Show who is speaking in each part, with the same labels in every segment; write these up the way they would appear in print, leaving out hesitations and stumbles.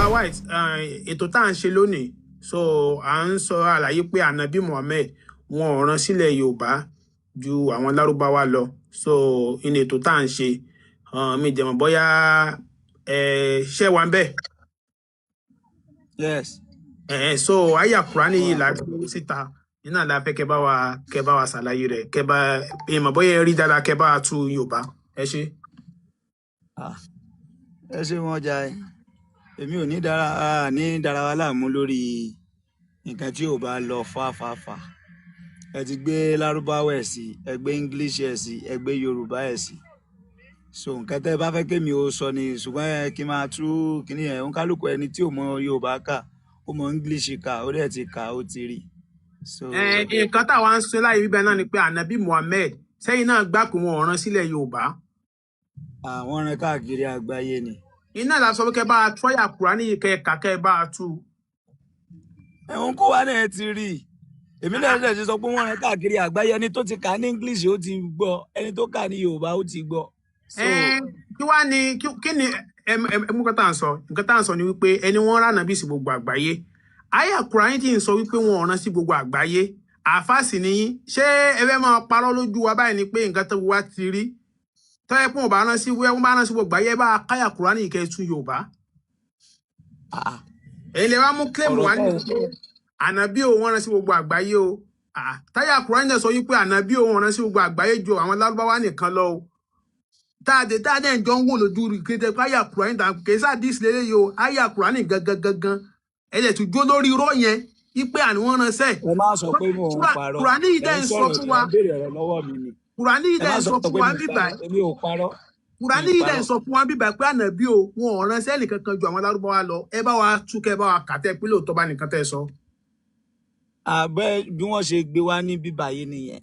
Speaker 1: White, ètò tá à ń ṣe lónìí, so à ń sọ àlàyé pé Ànábì Muhammad wọn ò rán sílẹ̀ Yorùbá ju àwọn Lárúbáwá lọ. So inú ètò tá à ń ṣe, mi jẹ̀mọ̀ bóyá ṣẹ́ wa ń bẹ̀.
Speaker 2: Yes.
Speaker 1: So àyà Kùránì yìí láti gbé síta iná la fẹ́ kẹ́ bá wa ṣàlàyé rẹ̀, kẹ́ bá ìmọ̀ bóyá ẹ rí dáadáa kẹ́ bá tú Yorùbá. Ẹ ṣé.
Speaker 2: Ẹ ṣé wọn jà ẹ. Èmi ò ní dára wa láàmú lórí nǹkan tí ò bá lọ fáfáfá. Ẹ ti gbé Lárúbáwá ẹ̀ sí, ẹ gbé English ẹ̀ sí, ẹ gbé Yorùbá ẹ̀ sí. So nǹkan tẹ́ bá fẹ́ kémi ó sọ ni, ṣùgbọ́n kí n máa tú kíní ẹ̀ ń kálukú ẹni tí ò mọ Yorùbá kà, ó mọ English kà, ó dẹ̀ ti kà, ó ti rí.
Speaker 1: Nǹkan táwa ń sọ láyé bíbẹ̀ náà ni pé Ànábì Muhammad sẹ́yìn náà gbà pé wọn ò rán sílẹ̀ Yorùbá.
Speaker 2: Àwọn rán káàkiri àgbáyé ni.
Speaker 1: Iná la sọ pé kẹ́ bá a tú àyà Kùránì yìí kẹ́ bá a tú.
Speaker 2: Ẹ̀hún kó wá náà ti rí. Èmi náà ti sọ pé wọ́n rán káàkiri àgbáyé, ẹni tó ti kà ní English ó ti gbọ́, ẹni tó kà ní Yorùbá ó ti gbọ́.
Speaker 1: Kí wá ni kí ni nǹkan tá à ń sọ? Nǹkan tá à ń sọ ni wípé ẹni wọ́n rán Ànábì sí gbogbo àgbáyé. Àyà Kùránì tí ń sọ wípé wọn ò rán sí gbogbo àgbáyé. Àfáàsì nìyí. Ṣé ẹ fẹ́ máa parọ́ lójú wa báyìí ni pé nǹkan tó wá ti rí? Tọ́yẹ pé wọ́n bá rán sí gbogbo àgbáyé bá káyà Kùránì kẹ́ tú Yorùbá. Èyí lè wá mú claim wá ní Ànábì ò wọ́n rán sí gbogbo àgbáyé o. Táyà Kùránì náà sọ wípé Ànábì ò wọ́n rán sí gbogbo àgbáyé ju àwọn Lárúbáwá nìkan lọ o. Táàdé ń jọ ń wò lójú rí kété pé àyà Kùránì tà kéésà díìsì lélẹ́yìí o. Àyà Kùránì gangan ẹ̀jẹ̀ tún jó lórí irọ́ yẹn wípé àní wọ́n rán sẹ́ẹ̀.
Speaker 2: Ẹ má sọ pé mo ń parọ́.
Speaker 1: Kùránì yìí dẹ̀ ń sọ fún wa. Kùránì yìí dẹ̀ ń sọ fún wa bíbá.
Speaker 2: Èmi ò parọ́.
Speaker 1: Kùránì yìí dẹ̀ ń sọ fún wa bíbá pé Ànábì o wọn ò rán sẹ́ẹ̀lì kankan ju àwọn Lárúbáwá lọ. Ẹ bá wa tú kẹ́ bá wa kà tẹ́ pé lóòótọ́ bá nìkan tẹ́ sọ.
Speaker 2: Àbẹ́ bí wọ́n ṣe gbé wá ní bíbá yìí nìyẹn.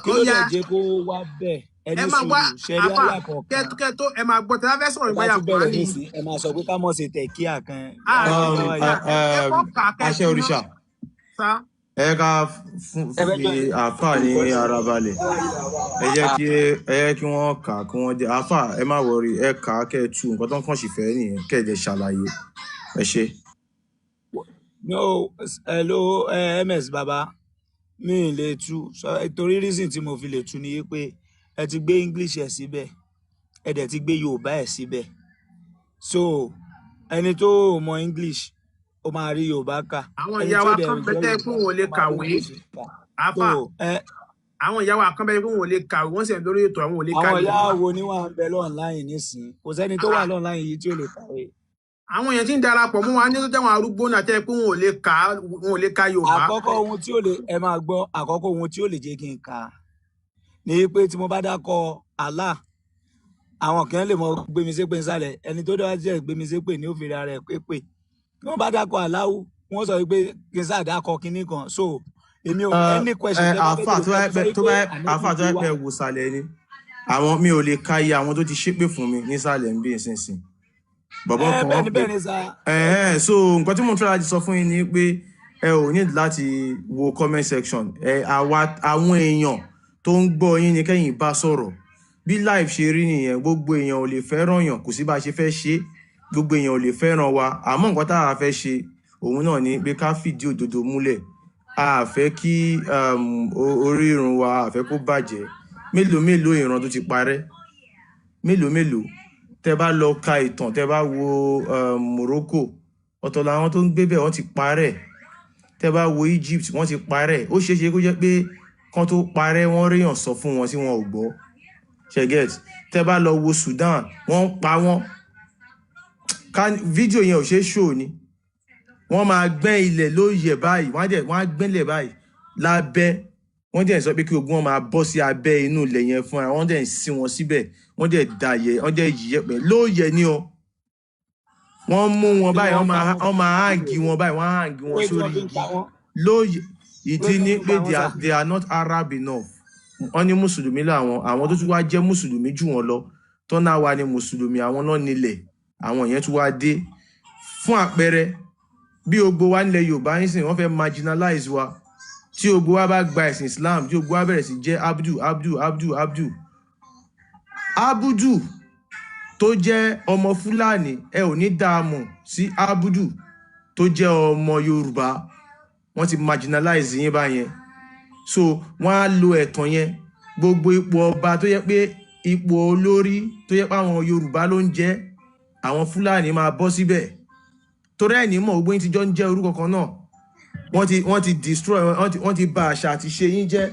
Speaker 2: Kí ló lè jẹ́ kó wá bẹ́ẹ̀? Ẹni sùúrù ṣẹ́rí alákọ̀ọ́kan.
Speaker 1: Kẹ́tọ́ ẹ máa gbọ́ tẹ́lá fẹ́ sọ̀rọ̀ ìgbáyà Kùránì.
Speaker 2: Ẹ máa sọ pé ká mọ̀ ṣe tẹ̀ kí àkan.
Speaker 3: Àṣẹ òrìṣà. Ẹ ká fi àáfà ní ara balẹ̀. Ẹ jẹ́ kí wọ́n kà kí wọ́n jẹ́ àáfà. Ẹ má wọrí, ẹ kà kẹ́ ẹ tú nǹkan tó ń kàn sí fẹ́ nìyẹn kẹ́ ẹ jẹ́ ṣàlàyé. Ẹ ṣé.
Speaker 2: No, hello, MS baba, mi lè tú. Torí reason tí mo fi lè tú ni pé ẹ ti gbé English ẹ̀ síbẹ̀, ẹ dẹ̀ ti gbé Yorùbá ẹ̀ síbẹ̀. So ẹni tó mọ English ó máa rí Yorùbá kà.
Speaker 1: Àwọn ìyá wa kan bẹ́tẹ̀ pé wọn ò lè kàwé. Àfà, àwọn ìyá wa kan bẹ́tẹ̀ pé wọn ò lè kàwé, wọ́n sì ń lórí ètò àwọn ò lè kàwé.
Speaker 2: Àwọn ìyá wo ni wọ́n ń bẹ lọ́nláìn nísìnyí? Kò sẹ́ni tó wà lọ́nláìn yìí tí ò lè kàwé.
Speaker 1: Àwọn èèyàn tí ń darapọ̀ mú wa ní tó jẹ́wọ̀n arúgbó náà tẹ́ pé wọn ò lè ka Yorùbá.
Speaker 2: Àkọ́kọ́ ohun tí ó lè ẹ máa gbọ́, àkọ́kọ́ ohun tí ó lè jẹ́ kí n kà ní pé tí mo bá dákọ Allah, àwọn kan lè mọ gbé mi ṣépè nísàlẹ̀, ẹni tó dáwà jẹ́ gbé mi ṣépè ní òfin ara rẹ̀ pépè. Tí wọ́n bá dákọ Allah, wọ́n sọ pé kí n sàdákọ kinní kan. So èmi ò any question.
Speaker 3: Àfà tó bá pẹ́ wò sàlẹ̀ ni. Àwọn mi ò lè ka iye àwọn tó ti ṣépè fún mi nísàlẹ̀ ń bí ìsinsìn. Bàbá kan wọ́n pè. So nǹkan tí mo ń try láti sọ fún yín ni pé ẹ ò need láti wo comment section. Àwọn èèyàn tó ń gbọ́ yín ni kẹ́yìn bá sọ̀rọ̀. Bí live ṣe rí nìyẹn, gbogbo èèyàn ò lè fẹ́ràn yàn, kò sí bá ṣe fẹ́ ṣe, gbogbo èèyàn ò lè fẹ́ràn wa. Àmọ́ nǹkan tá a fẹ́ ṣe òun náà ni pé ká fìdí òdodo múlẹ̀. A fẹ́ kí orí irun wa a fẹ́ kó bàjẹ́. Mélòó ìran tó ti parẹ́? Mélòó? Tẹ́ bá lọ ka ìtàn, tẹ́ bá wo Morocco, ọ̀tọ̀ làwọn tó ń gbé bẹ̀ wọ́n ti parẹ́. Tẹ́ bá wo Egypt, wọ́n ti parẹ́. Ó ṣeéṣe kó jẹ́ pé kan tó parẹ́ wọ́n ríyàn sọ fún wọn tí wọn ò gbọ́. Ṣẹ̀gẹ́t. Tẹ́ bá lọ wo Sudan, wọ́n pa wọ́n. Fídíò yẹn ò ṣe show ni. Wọ́n máa gbẹ́ ilẹ̀ lóyè báyìí, wọ́n á gbẹ́lẹ̀ báyìí lábẹ́. Wọ́n dẹ̀ sọ pé kí ogun wọn máa bọ́ sí abẹ́ inú ilẹ̀ yẹn fún ara. Wọ́n dẹ̀ sí wọn síbẹ̀. Wọ́n dẹ̀ dàyẹ̀, wọ́n dẹ̀ yíyẹ̀pẹ̀ lóyè ni o. Wọ́n mú wọn báyìí, wọ́n máa hàngì wọn báyìí, wọ́n hàngì wọn sórí igi. Lóyè. Ìdí ni pé they are not Arab enough. Wọ́n ní Mùsùlùmí làwọn, àwọn tó tún wá jẹ́ Mùsùlùmí jù wọn lọ. Tọ́nà wa ni Mùsùlùmí, àwọn náà nílẹ̀. Àwọn yẹn tún wá dé. Fún àpẹẹrẹ, bí gbogbo wa nílẹ̀ Yorùbá nísìn, wọ́n fẹ́ marginalize wa. Tí gbogbo wa bá gba ẹ̀sìn Islam, tí gbogbo wa bẹ̀rẹ̀ sí jẹ́ Abdu. tó jẹ́ ọmọ Fúlàní ẹ ò ní dààmú sí Abudu tó jẹ́ ọmọ Yorùbá wọ́n ti marginalize yín báyẹn so wọ́n á lo ẹ̀tàn yẹn gbogbo ipò ọba tó yẹ pé ipò olórí tó yẹ pé àwọn Yorùbá ló ń jẹ àwọn Fúlàní máa bọ́ síbẹ̀ torí ẹni mọ̀ gbogbo yín ti jọ ń jẹ́ orúkọ kan náà wọ́n ti destroy wọ́n ti bà àṣà àti ṣe yín jẹ́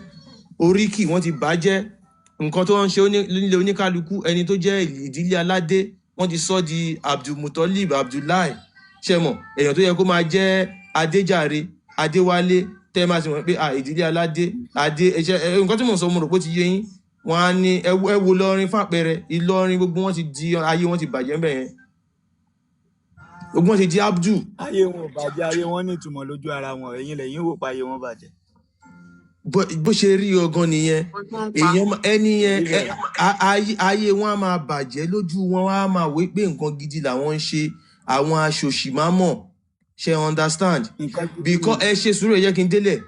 Speaker 3: oríkì wọ́n ti bà jẹ́ nǹkan tó ń ṣe nílé oníkálukú ẹni tó jẹ́ ìdílé aládé wọ́n ti sọ di Abdulmutalib Abdullahi ṣẹmọ̀ èèyàn tó yẹ kó máa jẹ́ Adéjàre Adéwálé tẹ́ máa sì mọ̀ pé ìdílé aládé adé nǹkan tí mò ń sọ mo rò pé ó ti yé yín wọ́n á ní ẹ wo lọrin fàpẹrẹ Ìlọrin gbogbo wọn ti di ayé wọn ti bàjẹ́ ńbẹ̀ yẹn gbogbo wọn ti di Abdul.
Speaker 2: ayé wọn ò bàjẹ́ ayé wọn ní ìtumọ̀ lójú ara wọn ẹ̀yin lẹ́yìn wò pa ayé wọn bàjẹ́.
Speaker 3: bó ṣe rí ọgán nìyẹn èèyàn ẹni yẹn ayé wọn á máa bàjẹ́ lójú wọn á máa wí pé nǹkan gidi làwọn ń ṣe àwọn aṣòṣì máa mọ̀ ṣe understand because ẹ ṣe sùúrù ẹ jẹ́ kí n délẹ̀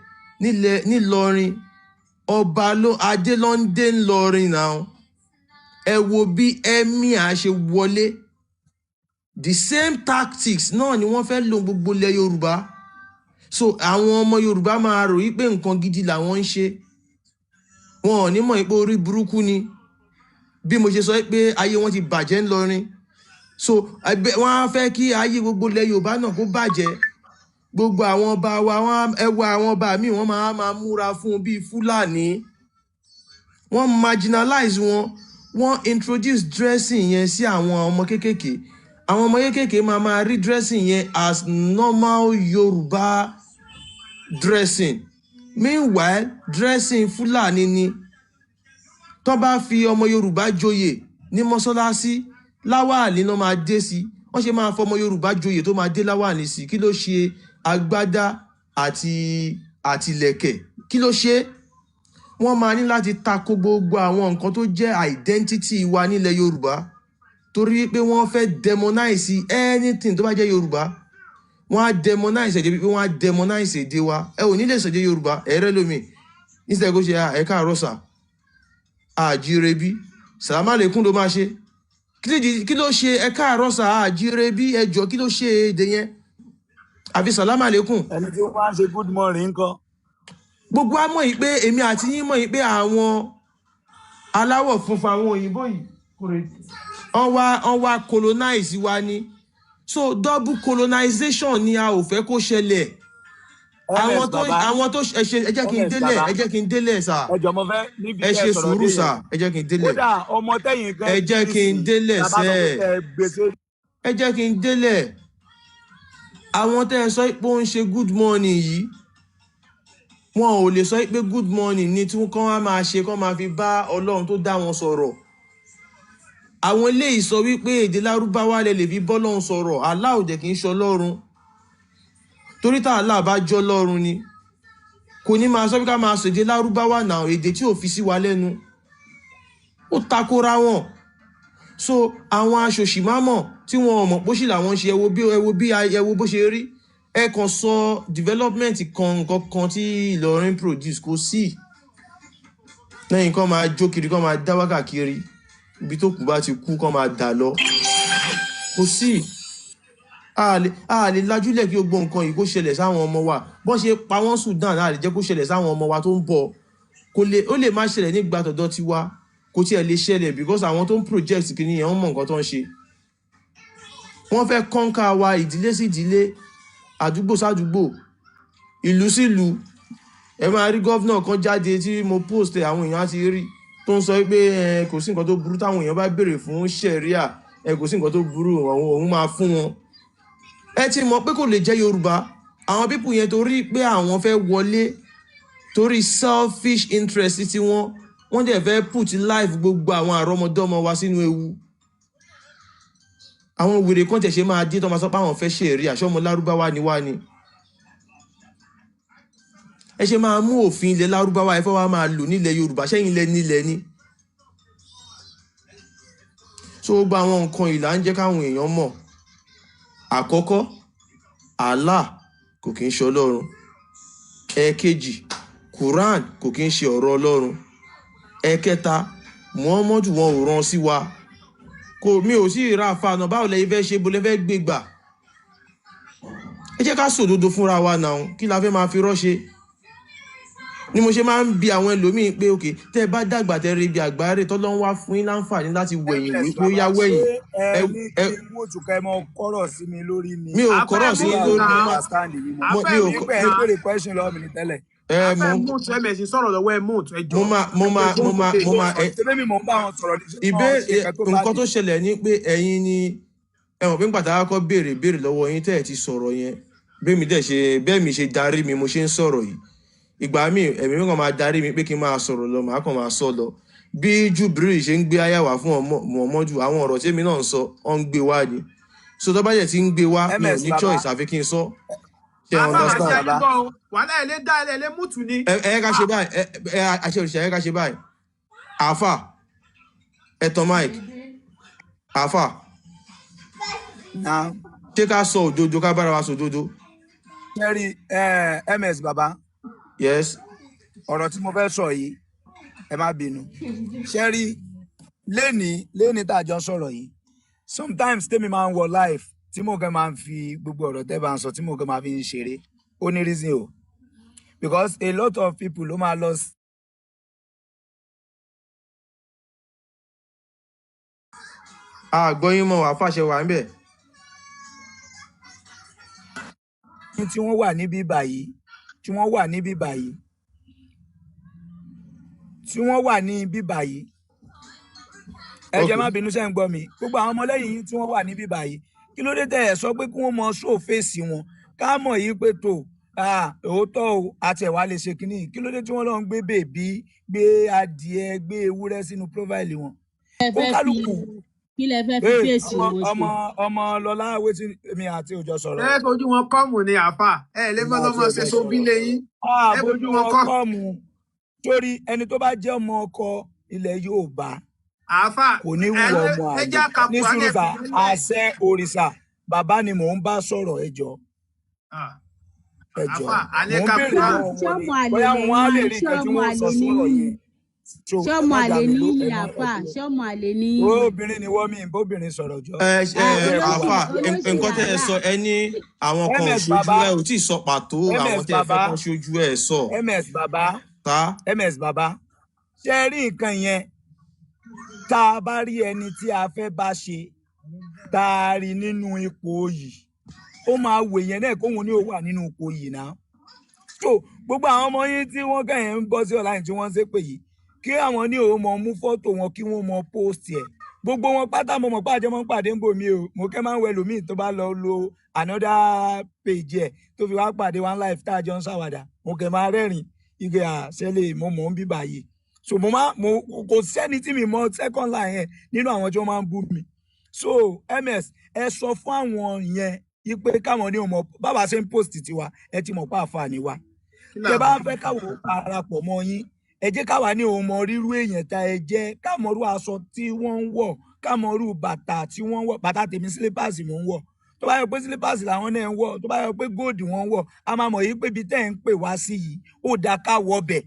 Speaker 3: nílọrin ọba adé ló ń dé ńlọrin náà ẹ wo bí emir ṣe wọlé the same tactics náà ni wọ́n fẹ́ lò gbogbo ilẹ̀ Yorùbá so àwọn ọmọ Yorùbá máa rò wípé nǹkan gidi làwọn ń ṣe wọn ò ní mọ̀ pé orí burúkú ni bí mo ṣe sọ pé ayé wọn ti bàjẹ́ ńlọrin so wọ́n á fẹ́ kí ayé gbogbo ilẹ̀ Yorùbá náà kó bàjẹ́ gbogbo àwọn ọba wa ẹwà àwọn ọba míì wọ́n máa múra fún bíi Fúlàní wọ́n marginalize wọ́n introduce dressing yẹn sí àwọn ọmọ kéékèèké àwọn ọmọ kéékèèké máa rí dressing yẹn as normal Yorùbá dressing meanwhile dressing Fúlàní ni tó bá fi ọmọ Yorùbá joyè ní mọ́sálásí láwàlí náà máa dé sí wọ́n ṣe máa fọmọ Yorùbá joyè tó máa dé láwàlí sí kí ló ṣe agbádá àti ìlẹ̀kẹ̀ kí ló ṣe wọ́n máa ní láti tako gbogbo àwọn nǹkan tó jẹ́ identity wa nílẹ̀ Yorùbá torí pé wọ́n fẹ́ demonize anything tó bá jẹ́ Yorùbá wọ́n á demonize èdè pé wọ́n á demonize èdè wa ẹ ò ní lè sọ̀jẹ́ Yorùbá ẹ̀rẹ́ lómi nísìlẹ̀ kó ṣe ẹ̀ka àrọ́sà àjírebí sàlámà lẹ́kún ló máa ṣe kí ló ṣe ẹ̀ka àrọ́sà àjírebí ẹjọ́ kí ló ṣe èdè yẹn àfi sàlámà lẹ́kún.
Speaker 2: ẹni tí wọ́n á ṣe good morning ńkọ́.
Speaker 3: gbogbo a mọ̀ yìí pé èmi àti yín mọ̀ yìí pé àwọn aláwọ̀ funfun àwọn òyìnbó yìí wọ́n wá colonize wa ni so double colonization ni a ò fẹ́ kó ṣẹlẹ̀ àwọn tó ẹ jẹ́ kí n délẹ̀ sà ẹ ṣe sùúrù sà ẹ jẹ́ kí n délẹ̀ ẹ jẹ́ kí n délẹ̀ sẹ́ ẹ jẹ́ kí n délẹ̀ àwọn tẹ́ ẹ sọ pé ó ń ṣe good morning yìí wọn ò lè sọ pé good morning ni tí wọ́n wá máa ṣe kán máa fi bá Ọlọ́run tó dá wọn sọ̀rọ̀ àwọn eléyìí sọ wípé èdè Lárúbáwá lè fi bọ́lọ́run sọ̀rọ̀ Allah ò dẹ̀ kì í ṣọlọ́run torí tá Allah bá jọ́ lọ́run ni kò ní máa sọ pé ká máa sọ èdè Lárúbáwá náà èdè tí ò fi sí wa lẹ́nu ó takora wọn so àwọn aṣòṣì mámọ̀ tí wọn ò mọ̀ pósí làwọn ṣe ẹ wo bó ṣe rí ẹ kàn sọ development kan tí Ìlọrin produce kò sí lẹ́yìn kan máa jó kiri kan máa dá wákà kiri ibi tó kù bá ti kú kan máa dà lọ kò sí a lè lajúlẹ̀ kí gbogbo nǹkan yìí kó ṣẹlẹ̀ sáwọn ọmọ wa bọ́n ṣe pa wọ́n Sudan a lè jẹ́ kó ṣẹlẹ̀ sáwọn ọmọ wa tó ń bọ̀ ó lè má ṣẹlẹ̀ nígbà tọ̀dọ̀ tiwa kò tiẹ̀ lè ṣẹlẹ̀ because àwọn tó ń project kìíní yẹn wọ́n mọ̀ nǹkan tó ń ṣe wọ́n fẹ́ kọ́ńkà wa ìdílé sí ìdílé àdúgbò sádùúgbò ìlú sí ìlú ẹ máa rí gọ́vnà kan jáde tí mo post àwọn èèyàn á ti rí tó ń sọ pé kò sí nǹkan tó burú táwọn èèyàn bá béèrè fún ṣẹ̀ríà kò sí nǹkan tó burú òun máa fún wọn ẹ ti mọ̀ pé kò lè jẹ́ Yorùbá àwọn pípù yẹn torí pé àwọn fẹ́ wọlé torí selfish interest tí wọ́n dẹ̀ fẹ́ put life gbogbo àwọn àrọ́mọdọ́mọ wa sínú ewu àwọn wèrè kan tẹ̀ ṣe máa dé tó máa sọ pé àwọn fẹ́ ṣẹ̀ríà àṣọmọ Lárúbáwá ni wá ni ẹ ṣe máa mú òfin ilẹ̀ Lárúbáwá ẹ fẹ́ wá máa lò nílẹ̀ Yorùbá ṣẹ́yìn ilẹ̀ nílẹ̀ ni so gbogbo àwọn nǹkan ìlà ń jẹ́ káwọn èèyàn mọ̀ àkọ́kọ́ Allah kò kí ń ṣe Ọlọ́run ẹ̀ẹ̀kejì Quran kò kí ń ṣe ọ̀rọ̀ Ọlọ́run ẹ̀ẹ̀kẹta Muhammadu wọn ò rán sí wa kò mi ò sí ra àfa náà báwo lẹ́yìn fẹ́ ṣe bó lẹ fẹ́ gbé gbà ẹ jẹ́ ká sòdodo fúnra wa náà kí la fẹ́ máa fi rọ́ṣe ni mo ṣe máa ń bi àwọn ẹlòmíín pé òkè tẹ́ ẹ bá dàgbà tẹ́ rí ibi àgbáre tọ́lọ́ ń wá fún yín láǹfààní láti wẹ̀yìn wí pé ó yá wẹ̀yìn.
Speaker 2: ẹ ní kí n mú òtúkọ ẹ mọ kọ́rọ̀ sí mi lórí ni.
Speaker 3: mi ò kọ́rọ̀ sí mi lórí
Speaker 2: mi ò béèrè question lọ́wọ́ mi ní tẹ́lẹ̀.
Speaker 1: mo ṣẹ́mẹ̀sì sọ̀rọ̀ lọ́wọ́ ẹ mú ẹjọ́.
Speaker 3: mo máa
Speaker 2: tẹ́lẹ̀ mo ń bá wọn sọ̀rọ̀
Speaker 3: ìbéèrè nǹkan tó ṣẹlẹ̀ ni pé ẹ̀yin ni ẹ̀wọ̀n pé pàtàkì kọ́ béèrè lọ́wọ́ yín tẹ́ ẹ̀ ti sọ̀rọ̀ yẹn bẹ́ẹ̀ mi ṣe darí mi mo ṣe ń sọ̀rọ̀ yìí ìgbà míì ẹ̀mí mi kàn máa darí mi pé kí n máa sọ̀rọ̀ lọ màá kàn máa sọ lọ bí Jubril ṣe ń gbé àyà wá fún Muhammadu àwọn ọ̀rọ̀ tí èmi náà ń sọ ọ́ ń gbé wá ni so tó bá jẹ́ tí ń gbé wá mi ò ní choice àfi kí n sọ. ṣe understand.
Speaker 1: wàhálà ẹ̀ lé dá ẹ̀ lé mútu ni.
Speaker 3: ẹ ká ṣe báyìí àṣẹ òṣìṣẹ́ ẹ ká ṣe báyìí àáfà ẹ̀tàn Mike àáfà ṣé ká sọ òdodo ká bára wa sọ òdodo.
Speaker 2: Jerry MS baba.
Speaker 3: Yes.
Speaker 2: Ọ̀rọ̀ tí mo fẹ́ sọ yìí ẹ má bínú Jerry lẹ́ni tá a jọ sọ̀rọ̀ yìí sometimes tèmi máa ń wọ life tí mo kàn máa ń fi gbogbo ọ̀rọ̀ tẹ́ bá ń sọ tí mo kàn máa fi ń ṣeré ó ní reason o because a lot of people ló máa lọ.
Speaker 3: àgbọ̀yìn mọ̀ wá fàṣẹ wà ń bẹ̀.
Speaker 2: tí wọ́n wà níbí báyìí tí wọ́n wà níbí báyìí ẹ jẹ́ má bínú sẹ́ ń gbọ́ mi gbogbo àwọn ọmọlẹ́yìn yìí tí wọ́n wà níbí báyìí kí ló dé tẹ́ ẹ sọ pé kí wọ́n mọ ṣó fèsì wọn ká mọ̀ yìí pé tó òótọ́ o àti ẹ̀wà lè ṣe kínní kí ló dé tí wọ́n lọ ń gbé bèbí gbé adìẹ gbé ewúrẹ́ sínú prófáìlì wọn. ó kálukú
Speaker 4: kí lẹ fẹ́ fi fèsì wọn ṣe.
Speaker 2: ọmọ lọlá wetin èmi àti òjò sọ̀rọ̀.
Speaker 1: ẹ fojú wọn kọ́ọ̀mù ni àfà ẹ lè fẹ́ lọ́mọ ṣe sobí lẹ́yìn. ẹ fojú wọn
Speaker 2: kọ́ọ̀mù torí ẹni tó bá jẹ́ ọmọ ọkọ ilẹ̀ Yorùbá
Speaker 1: àfà
Speaker 2: kò ní wù ọmọ àlè ní sùúrùsà àṣẹ òrìṣà bàbá ni mò ń bá sọ̀rọ̀ ẹjọ́ mò ń béèrè lọ́wọ́ bóyá wọn á lè rí nǹkan tí wọ́n sọ sọ̀rọ̀ yẹn.
Speaker 4: ṣọmọ àlè ní ní àfà ṣọmọ àlè ní.
Speaker 2: obìnrin ni wọ́n mi bóbìnrin sọ̀rọ̀ jọ.
Speaker 3: àfà nǹkan tẹ́ ẹ sọ ẹ ní àwọn kan ṣojú ẹ ò tí ì sọ pàtó àwọn tẹ́ ẹ fẹ́ kan ṣojú ẹ sọ.
Speaker 2: MS bàbá ṣe rí nǹkan yẹn tá a bá rí ẹni tí a fẹ́ bá ṣe tá a rí nínú ipò yìí ó máa wò yẹn náà kóhun ní ó wà nínú ipò yìí náà. tó gbogbo àwọn ọmọ yín tí wọ́n kàn yẹn ń bọ́ sí online tí wọ́n ń ṣépè yìí kí àwọn ní òun mọ mú fọ́tò wọn kí wọ́n mọ post ẹ̀ gbogbo wọn pátá mo mọ̀ pé àjọ mọ́ pàdé ń bò mí o mo kẹ́ máa ń wẹ lómi tó bá lọ lo another page ẹ̀ tó fi wá pàdé one life tá a jọ ń ṣàwàdà mo kẹ́ máa rẹ́rìn igi àṣẹlẹ̀ mo mọ̀ ń bí báyìí so mo kò sẹ́ni tí mi mọ second line yẹn nínú àwọn tí wọ́n máa ń bú mi so MS ẹ sọ fún àwọn yẹn yí pé káwọn ní ọmọ bàbá ṣe ń post tiwa ẹ ti mọ̀ pé àǹfààní wa tẹ bá fẹ́ káwọn parapọ̀ mọ́ yín ẹ jẹ́ káwa ní òun mọ rírú èèyàn tá ẹ jẹ́ kámọ̀rú aṣọ tí wọ́n ń wọ̀ kámọ̀rú bàtà tí wọ́n ń wọ̀ bàtà tèmi sílípàsì mò ń wọ̀ tó bá yẹ pé sílípàsì làwọn náà ń wọ̀ tó bá yẹ pé góòdì wọ́n ń wọ̀ a máa mọ̀ yìí pé ibi tẹ́ ẹ̀ ń pè wá sí yìí ó dáa ká wọ bẹ̀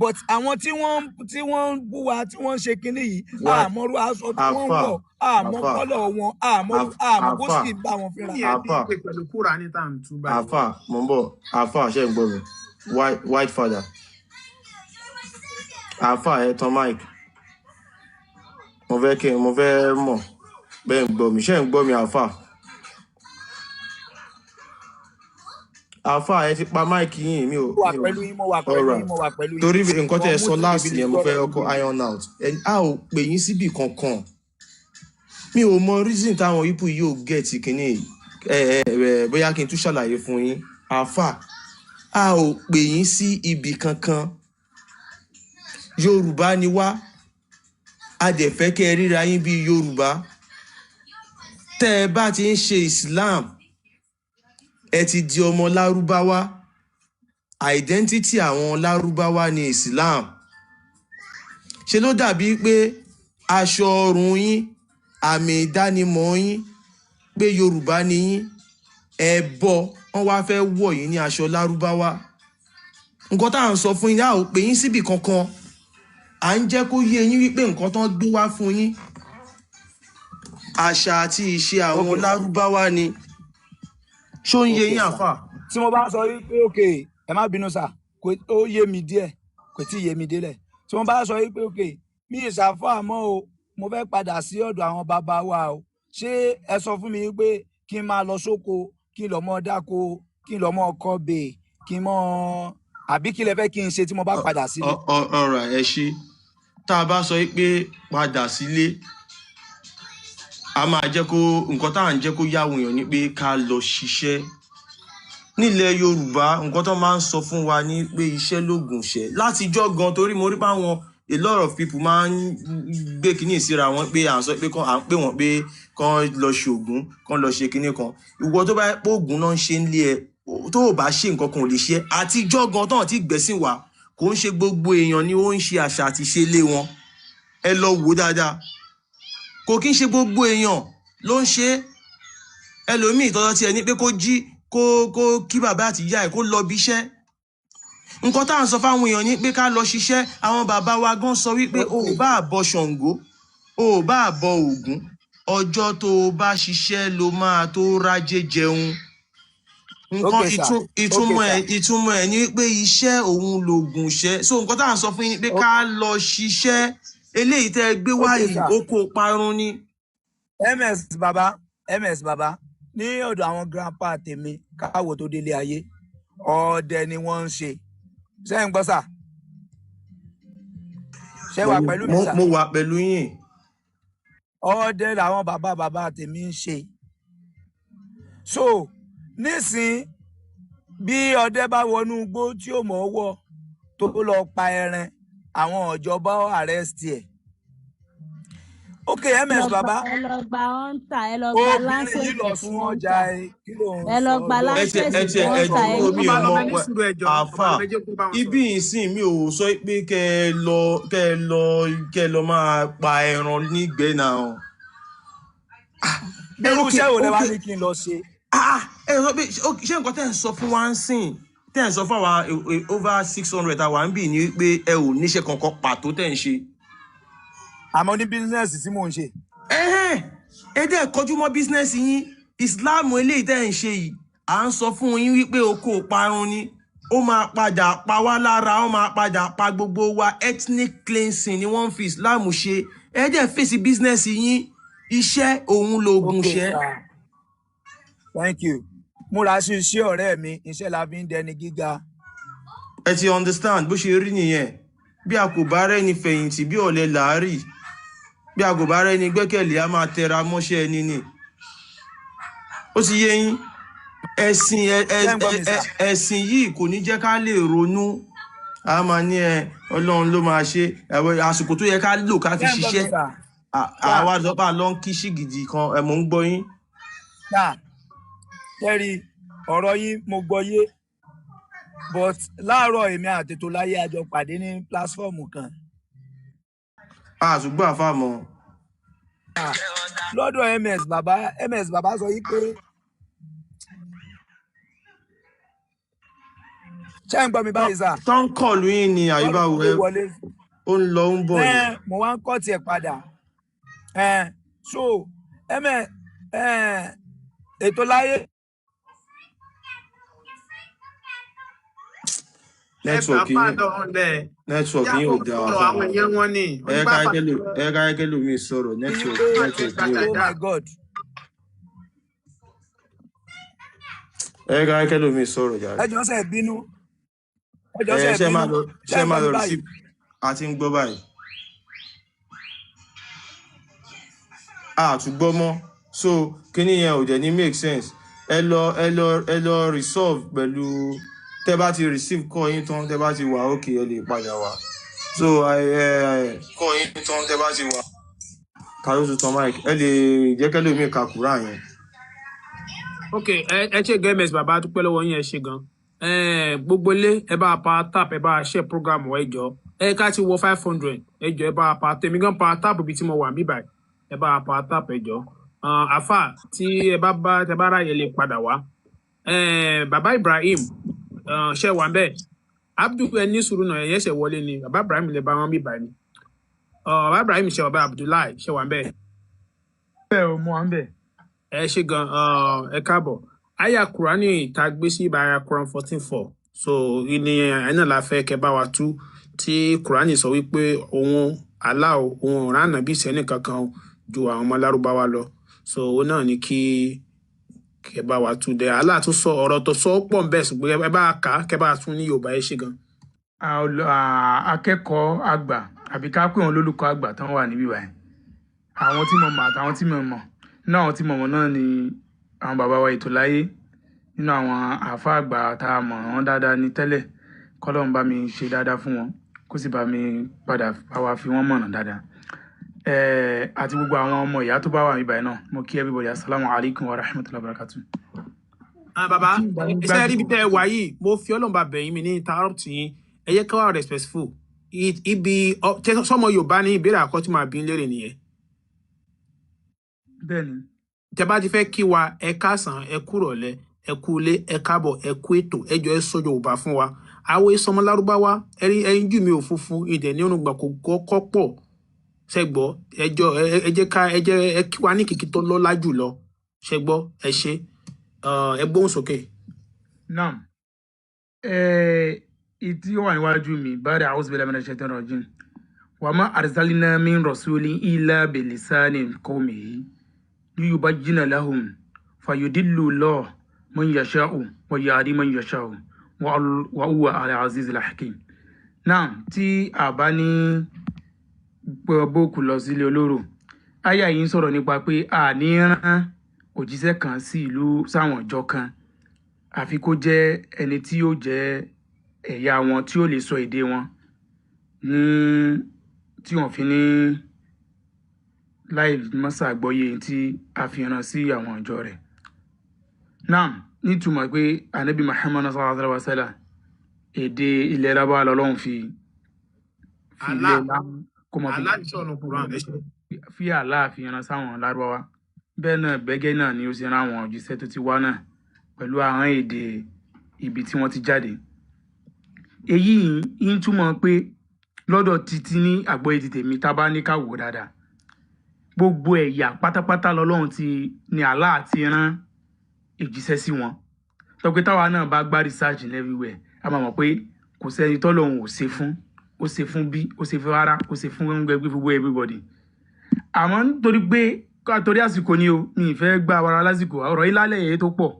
Speaker 2: but àwọn tí wọ́n ń bú wa tí wọ́n ń ṣe kinní yìí àmọ́rú aṣọ tí wọ́n ń wọ̀ àmọ́ kọ́lọ̀ wọn àmọ́ bó sì bá wọn fínra.
Speaker 3: àfà mò ń bọ̀ àfà ṣe ń gbọ́ mi white father àfà ẹ̀tàn Mike mo fẹ́ mọ̀ bẹ́ẹ̀ ń gbọ́ mi ṣe ń gbọ́ mi àfà ẹ ti pa Mike yín mi ò torí nǹkan tẹ́ ẹ sọ láàsì yẹn mo fẹ́ ọkọ̀ iron out a ò pè yín síbì kankan mi ò mọ reason táwọn ipò yìí ò gẹ̀ẹ́tì kínní bóyá kí n tún ṣàlàyé fún yín àfà a ò pè yín sí ibì kankan Yorùbá ni wá a dẹ̀ fẹ́ kẹ́ ẹ ríra yín bí Yorùbá tẹ́ ẹ bá ti ń ṣe Islam ẹ ti di ọmọ Lárúbáwá identity àwọn Lárúbáwá ní Islam ṣe ló dàbí pé aṣọ ọrùn yín àmì ìdánimọ̀ yín pé Yorùbá ni yín ẹbọ wọn wá fẹ́ wọ̀ yín ní aṣọ Lárúbáwá nǹkan tá à ń sọ fún yín a ò pè yín síbì kankan à ń jẹ́ kó yé yín wípé nǹkan tán gbé wá fún yín àṣà àti ìṣe àwọn lárúbáwá ni ṣó ń yé yín àfà.
Speaker 2: tí mo bá sọ wípé òkè ẹ má bínú sà ó yé mi díẹ̀ kò tí ì yé mi délẹ̀ tí mo bá sọ wípé òkè mi ìṣàfà mọ́ o mo fẹ́ padà sí ọ̀dọ̀ àwọn bàbá wa o ṣé ẹ sọ fún mi pé kí n máa lọ sóko kí n lọ mọ dáko kí n lọ mọ ọkọ bè kí n mọ àbí kí lẹ fẹ́ kí n ṣe tí mo bá padà sílé.
Speaker 3: ọ̀rọ̀ ẹ ṣe tá a bá sọ pé padà sílé a máa jẹ́ kó nǹkan tá à ń jẹ́ kó yáwó èèyàn ni pé ká lọ ṣiṣẹ́ nílẹ̀ Yorùbá nǹkan tó máa ń sọ fún wa ní pé iṣẹ́ lóògùn ìṣẹ́ látijọ́ gan torí mo rí báwọn a lot of people máa ń gbé kinní ìsíra wọn pé à ń sọ pé à ń pè wọ́n pé kán lọ ṣe ògùn kán lọ ṣe kinní kan ìwọ tó bá pé ògùn náà ń ṣe ń lé ẹ tó o bá ṣe nǹkan kan ò lè ṣe àtijọ́ gan tán àti gbẹ̀sìn wa kò ń ṣe gbogbo èèyàn ni ó ń ṣe àṣà àti ṣe lé wọn ẹ lọ wò dáadáa kò kí ń ṣe gbogbo èèyàn ló ń ṣe ẹlòmíì tọ́jọ́ tí ẹ ní pé kó jí kó kí bàbá àti ìyá ẹ̀ kó lọ bí iṣẹ́ nǹkan tá à ń sọ fáwọn èèyàn ní pé ká lọ ṣiṣẹ́ àwọn bàbá wa gan sọ wípé o ò bá àbọ Ṣàngó o ò bá àbọ Ògún ọjọ́ tó o bá ṣiṣẹ́ ló máa tó rájé jẹun nǹkan ìtumọ̀ ẹ̀ ní pé iṣẹ́ òun lògùn ṣẹ́ so nǹkan tá à ń sọ fún yín pé ká lọ ṣiṣẹ́ eléyìí tẹ́ gbé wáyé oko parun ni.
Speaker 2: ms baba ní ọ̀dọ̀ àwọn grandpa tèmi káwọ̀ tó délé ayé ọdẹ ni wọ́n ń ṣe ṣé ń gbọ́ sà ṣé wà pẹ̀lú mi sà.
Speaker 3: mo wà pẹ̀lú yín.
Speaker 2: ọdẹ làwọn bàbá tèmi ń ṣe so nísìn bí ọdẹ bá wọnú igbó tí ò mọ̀ ọ́ wọ̀ tó lọ pa ẹran àwọn ìjọba arrest ẹ̀. ok ms baba
Speaker 4: ẹ lọ gba hunter ẹ lọ gba lancet fún hunter ẹ lọ gba lancet fún hunter ẹ
Speaker 3: omi ọmọ àfà ibi ìsìn mi ò sọ pé kẹ lọ máa pa ẹran nígbẹ́ náà.
Speaker 2: irú iṣẹ́ wo lẹ wá ní kí n lọ ṣe.
Speaker 3: ṣé nǹkan tẹ́ ń sọ fún wa ń sìn tẹ́ ń sọ fún àwa over 600 àwa ń bì ní pé ẹ ò níṣẹ́ kankan pàtó tẹ́ ń ṣe.
Speaker 2: àmọ́ ní bísínẹ́sì tí mò ń ṣe.
Speaker 3: ẹ dẹ́ kọjú mọ́ bísínẹ́sì yín ìsìláàmù eléyìí tẹ́ ń ṣe yìí à ń sọ fún yín wípé oko parun ni ó máa padà pa wá lára ó máa padà pa gbogbo wa ethnic cleansing ni wọ́n ń fi ìsìláàmù ṣe ẹ dẹ́ fèsì bísínẹ́sì yín iṣẹ́ òun lògùn ṣẹ́.
Speaker 2: thank you múra sí iṣẹ́ ọ̀rẹ́ mi iṣẹ́ la fi ń dẹni gíga.
Speaker 3: ẹ ti understand bó ṣe rí nìyẹn bí a kò bá rẹ́ni fẹ̀yìntì bí ọ̀lẹ làárì bí a kò bá rẹ́ni gbẹ́kẹ̀lé a máa tẹra mọ́ṣẹ́ ẹni ni ó ti yé yín ẹ̀sìn yìí kò ní jẹ́ ká lè ronú a máa ní Ọlọ́run ló máa ṣe àsìkò tó yẹ ká lò ká fi ṣiṣẹ́ àwa àdọ́pà lọ ń kí ṣìgìdì kan mò ń gbọ́ yín.
Speaker 2: kẹ́rì ọ̀rọ̀ yín mo gbọ́ yé but láàárọ̀ èmi àtètò láyé àjọ pàdé ní pílásífọ̀mù kan.
Speaker 3: àtúgbò àfàmọ́.
Speaker 2: lọ́dọ̀ ms baba sọ yí pé ṣé ń gbọ́ mi báyìí sà.
Speaker 3: tó ń kọ̀lù yín ni àyíbáwò ẹ ó ń lọ ń bọ̀ ni.
Speaker 2: mo wá ń kọ́ tiẹ̀ padà so ètò láyé.
Speaker 3: nẹ́tíwọ̀kì yín ò dáa fún ẹ ká ẹkẹ lómi sọ̀rọ̀ nẹ́tíwọ̀kì yín ò dáa.
Speaker 2: oh my god.
Speaker 3: ẹ ká ẹkẹ lómi sọ̀rọ̀ jàre.
Speaker 2: ẹ jọ ṣe bínú.
Speaker 3: ṣe máa lọ sí àti ń gbọ́ báyìí. àtúgbọ́ mọ́ so kíní yẹn ò dẹ̀ ní make sense ẹ lọ resolve pẹ̀lú tẹ́ bá ti receive call yín tán tẹ́ bá ti wà okay ẹ lè padà wá so call yín tán tẹ́ bá ti wà kàló tuntun mike ẹ lè jẹ́ kẹ́lẹ́ omi kakura yẹn.
Speaker 1: ok ẹ ṣe gan ms bàbá dúpẹ́ lọ́wọ́ yín ẹ ṣe gan gbogbo ilé ẹ bá pa tap ẹ bá share program ẹ jọ ẹ ká ti wọ 500 ẹ jọ ẹ bá pa tèmi gan pa tap bí tí mo wà mí báyìí ẹ bá pa tap ẹ jọ àfà tí ẹ bá ráyè lè padà wá bàbá Ibrahim ṣe wà ń bẹ́ẹ̀ Abdul ẹ ní sùúrù náà ẹ̀yẹ́ ṣe wọlé ni bàbá Ibrahim lè bá wọn bí báyìí bàbá Ibrahim ṣe bàbá Abdullahi ṣe wà ń bẹ́ẹ̀
Speaker 5: mo wà ń bẹ̀.
Speaker 1: Ẹ ṣé gan ẹ káàbọ̀. Aya Kùránì tá gbé sí Aya Quran 14:4. So ní ẹ̀nà la fẹ́ kẹ́ bá wa tú tí Kùránì sọ wípé òun Allah òun rán Ànábì sẹ́ni kankan ju àwọn ọmọ Lárúbáwá lọ. So òun náà ni kí kẹ́ bá wa tú dé. Allah tún sọ ọ̀rọ̀ tó sọ pọ̀ ńbẹ̀ ṣùgbọ́n ẹ bá kà kẹ́ bá tún ní Yorùbá ẹ ṣé gan.
Speaker 5: Akẹ́kọ̀ọ́ àgbà àbí ká pè wọn lólùkọ́ àgbà tán wà níbí báyìí. Àwọn tí mo mọ̀ àtàwọn tí mo mọ̀. Nínú àwọn tí mo mọ̀ náà ni àwọn bàbá wa ètò láyé. Nínú àwọn àáfàá àgbà tá a mọ̀ wọ́n dáadáa ní tẹ́lẹ̀. Kọ́lọ́run bá mi ṣe dáadáa fún wọn. Kó sì bá mi padà bá wa fi wọ́n mọ̀nà dáadáa. Àti gbogbo àwọn ọmọ ìyá tó bá wà níbí báyìí náà. Mo kí everybody assalamu alaikum wa rahmatullahi wa barakatuh.
Speaker 1: Bàbá iṣẹ́ rí bí tẹ́ ẹ wà yìí mo fi Ọlọ́run bá bẹ̀ yín mi ní interrupt yín ẹ yẹ ká wà respectful ibi sọmọ Yorùbá ní ìbéèrè àkọ́kọ́ tí màá bí lérè nìyẹn.
Speaker 5: Bẹ́ẹ̀ni.
Speaker 1: Tẹ́ bá ti fẹ́ kí wa ẹ káàsán ẹ kúrọ̀lẹ́ ẹ kú ilé ẹ káàbọ̀ ẹ kú ètò ẹ jọ̀ọ́ ẹ sọ Yorùbá fún wa. Àwọn ìsọmọ Lárúbáwá ẹyin jù mí òfúfú ìdẹ̀ ní òrùngbà kò kọ́ pọ̀ ṣẹgbọ́ ẹ jẹ́ ẹ kí wa ní kìkì tó lọ́lá jù lọ ṣẹgbọ́ ẹ ṣe ẹ gbóhùn sókè.
Speaker 5: Naam. Ìtí ó wà níwájú mi báyìí a'udhu billahi minash shaitanir rajim. Wa ma arsalna min rasulin illa bilisani qawmihi liyubayyina lahum fayudillu Allah man yasha'u wa yahdi man yasha'u wa huwa al-azizul hakim. Naam, tí a bá ní bókù lọ sílé olóró. Àyá yìí ń sọ̀rọ̀ nípa pé a ní rán òjíṣẹ́ kan sí ìlú sáwọn ọjọ́ kan àfi kó jẹ́ ẹni tí yóò jẹ́ ẹ̀yà wọn tí ó lè sọ èdè wọn ní tí wọ́n fi ní láì mọ́sà àgbọ́yé tí a fi rán sí àwọn ọjọ́ rẹ̀. Náà nítumọ̀ pé Ànábì Muhammad sallallahu alaihi wasallam èdè ilẹ̀ Lárúbáwá lọ́lọ́run fi Allah fi rán sáwọn Lárúbáwá. Bẹ́ẹ̀ náà bẹ́gẹ́ náà ni ó sì rán àwọn òjíṣẹ́ tó ti wá náà pẹ̀lú àwọn èdè ibi tí wọ́n ti jáde. Èyí ń túmọ̀ pé lọ́dọ̀ títí ní àgbọ́yé ti tèmi tá bá ní ká wò dáadáa. Gbogbo ẹ̀yà pátápátá lọ́lọ́run ni Allah ti rán ìjíṣẹ́ sí wọn. Tó pé táwa náà bá gbá research everywhere a máa mọ̀ pé kò sẹ́ni tọ́lọ́run ò ṣe fún. Ó ṣe fún bí, ó ṣe fún ara, ó ṣe fún gbogbo everybody. Àmọ́ nítorí pé torí àsìkò ni o mi fẹ́ gba wàrà lásìkò ọ̀rọ̀ ìlàlẹ̀ èyí tó pọ̀.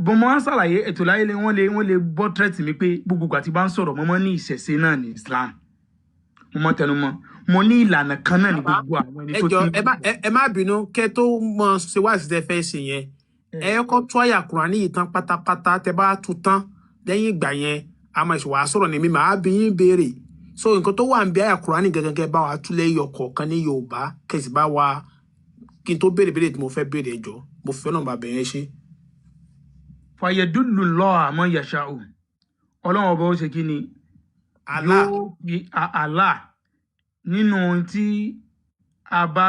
Speaker 5: Bọ́n mo ń ṣàlàyé ètò láyé wọ́n lè bọ́ threat mi pé gbogbo ìgbà tí bá ń sọ̀rọ̀ mo mọ́ ní ìṣẹ̀ṣe náà ní Islam. Mo mọ́ tẹnu mọ́ mo ní ìlànà kan náà ní gbogbo àwọn ẹni tó ti.
Speaker 1: Ẹ má bínú kẹ́ tó mọ ṣe wá sí tẹ́ fẹ́ ṣe yẹn ẹ kọ́ tó àyà Kùránì yìí tán pátápátá tẹ́ bá tú tán lẹ́yìn ìgbà yẹn a máa ṣe wàá sọ̀rọ̀ ní mi màá bí yín béèrè so nǹkan tó wà ń bí àyà Kùránì gẹ́gẹ́ bá wa tú lẹ́yọ̀ kọ̀ọ̀kan ní Yorùbá kẹ́sì bá wa kí n tó béèrè tí mo fẹ́ béèrè ẹjọ́ mo fẹ́ náà bàbá yẹn ṣe.
Speaker 5: Fayadullu Allah man yasha'u. Ọlọ́run ọba ó ṣe kí ni yóò fi Allah nínú tí a bá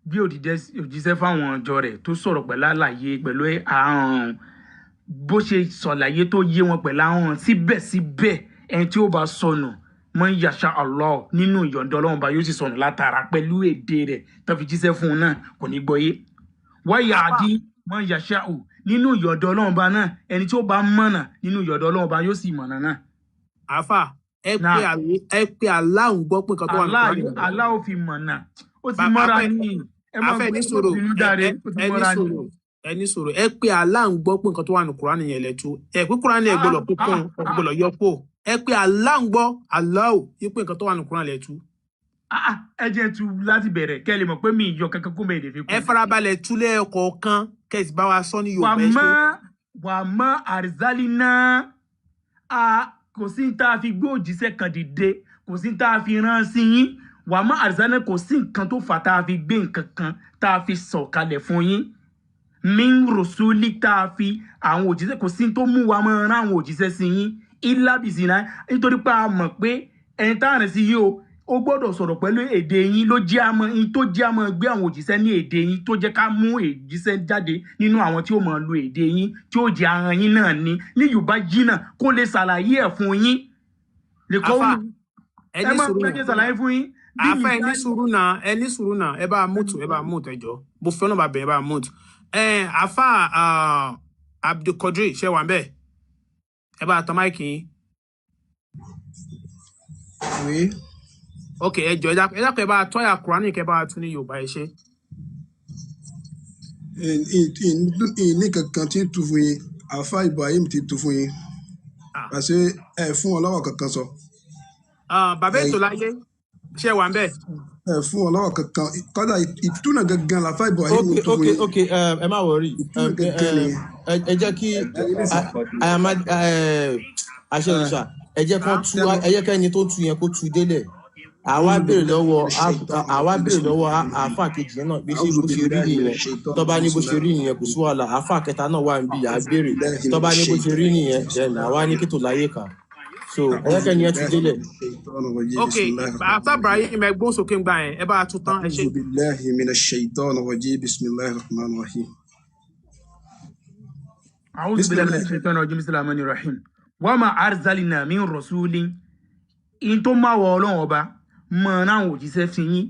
Speaker 5: gbé òjíṣẹ́ fáwọn ọjọ́ rẹ̀ tó sọ̀rọ̀ pẹ̀lú àlàyé pẹ̀lú àrùn bó ṣe sọ̀làyé tó yé wọn pẹ̀lú àrùn síbẹ̀síbẹ̀ ẹni tí ó bá sọnù man yasha'u Allah nínú ìyọ̀ǹda Ọlọ́run bá yóò sì sọnù látara pẹ̀lú èdè rẹ̀ tó fi jíṣẹ́ fún un náà kò ní gbọ́yé. Wa yahdi man yasha'u nínú ìyọ̀ǹda Ọlọ́run bá náà ẹni tí ó bá mọ̀nà nínú ìyọ̀ǹda Ọlọ́run bá yóò sì mọ̀nà náà.
Speaker 1: Àfà ẹ pé Allah ń gbọ́ pé nǹkan tó wà ní
Speaker 5: Kùránì. Allah ò fi mọ̀nà ó ti mọ́ra ní
Speaker 1: ẹni sọ̀rọ̀ ẹ pé Allah ń gbọ́ pé nǹkan tó wà ní Kùránì yẹn lẹ́tú ẹ pé Kùránì ẹ gbọ́dọ̀ púpọ̀ ọgbọ́dọ̀ yọpọ̀ ẹ pé Allah ń gbọ́ Allah ò yí pé nǹkan tó wà ní Kùránì lẹ́tú.
Speaker 5: Ẹ jẹ́ tu láti bẹ̀rẹ̀ kẹ́ lè mọ̀ pé mi ìyọ kankan kó mẹ́ẹ̀dẹ̀ fi kú.
Speaker 1: Ẹ farabalẹ̀ túlẹ̀ kọ̀ọ̀kan kẹ́sì bá wa sọ ní Yorùbá.
Speaker 5: Wà mọ́ àrísálí náà kò sí tá a fi gbé òjíṣẹ́ kan dìde kò sí tá a fi rán sí yín wà mọ́ àrísálí náà kò sí nǹkan tó fà tá a fi gbé nǹkan kan tá a fi sọ̀kalẹ̀ fún yín. Min rusuli tá a fi àwọn òjíṣẹ́ kò sí tó mú wa mọ́ rán àwọn òjíṣẹ́ sí yín ilá bìsínà nítorí pé a mọ̀ pé ẹni tá a rìn sí yìí ó gbọ́dọ̀ sọ̀rọ̀ pẹ̀lú èdè yín ló jẹ́ àmọ́ in tó jẹ́ àmọ́ gbé àwọn òjíṣẹ́ ní èdè yín tó jẹ́ ká mú òjíṣẹ́ jáde nínú àwọn tí ó máa lo èdè yín tí ó jẹ́ ahọ́n yín náà ní Yorùbá jìnnà kó lè ṣàlàyé ẹ̀ fún yín lè kọ́ ẹ máa gbẹ́jẹ́ ṣàlàyé fún yín
Speaker 1: àfa ẹni sùúrù náà ẹ bá mute ẹjọ mo fẹ́ náà bá bẹ̀ ẹ bá mute àfa Abdulkadir ṣe wà bẹ́ẹ̀ ẹ bá tan máìkì yín.
Speaker 6: Oui.
Speaker 1: Ok ẹjọ ẹ dákọ̀ ẹ bá tọ́yà Kùránì kẹ bá tún ní Yorùbá ẹ ṣe.
Speaker 6: Ní kankan tí tu fún yín àfa Ibrahim ti tu fún yín parce que ẹ fún ọlọ́wọ́ kankan sọ.
Speaker 1: Bàbá ètò láyé ṣe wà bẹ́ẹ̀.
Speaker 6: Ẹ fún ọlọ́wọ́ kankan kọ́dà ìtúnà gangan làfa Ibrahim tu fún yín.
Speaker 3: ok ẹ má wọrí ẹ jẹ́ kí aṣẹ́rìṣà ẹ jẹ́ kẹ́ni tó tu yẹn kó tu délẹ̀ àwa béèrè lọ́wọ́ àáfà kejì yẹn náà bí ṣe bó ṣe rí nìyẹn tó bá ní bó ṣe rí nìyẹn kò sí wàhálà àáfà kẹta náà wà níbí à béèrè tó bá ní bó ṣe rí nìyẹn then àwa ní kító láyé kà so ẹ jẹ́ kẹ́ni yẹn tu délẹ̀.
Speaker 1: ok àáfà Ibrahim ẹgbọ́n sókè ń gbà yẹn ẹ bá a tún tán ẹ ṣe.
Speaker 6: A'udhu billahi minash shaitanir rajim bismillahir rahmanir rahim.
Speaker 5: A'udhu billahi minash shaitanir rajim bismillahir rahmanir rahim. Wa ma arsalna min rasulin in tó máa wọ Ọlọ́run ọba mọ náwọn òjíṣẹ́ fi yín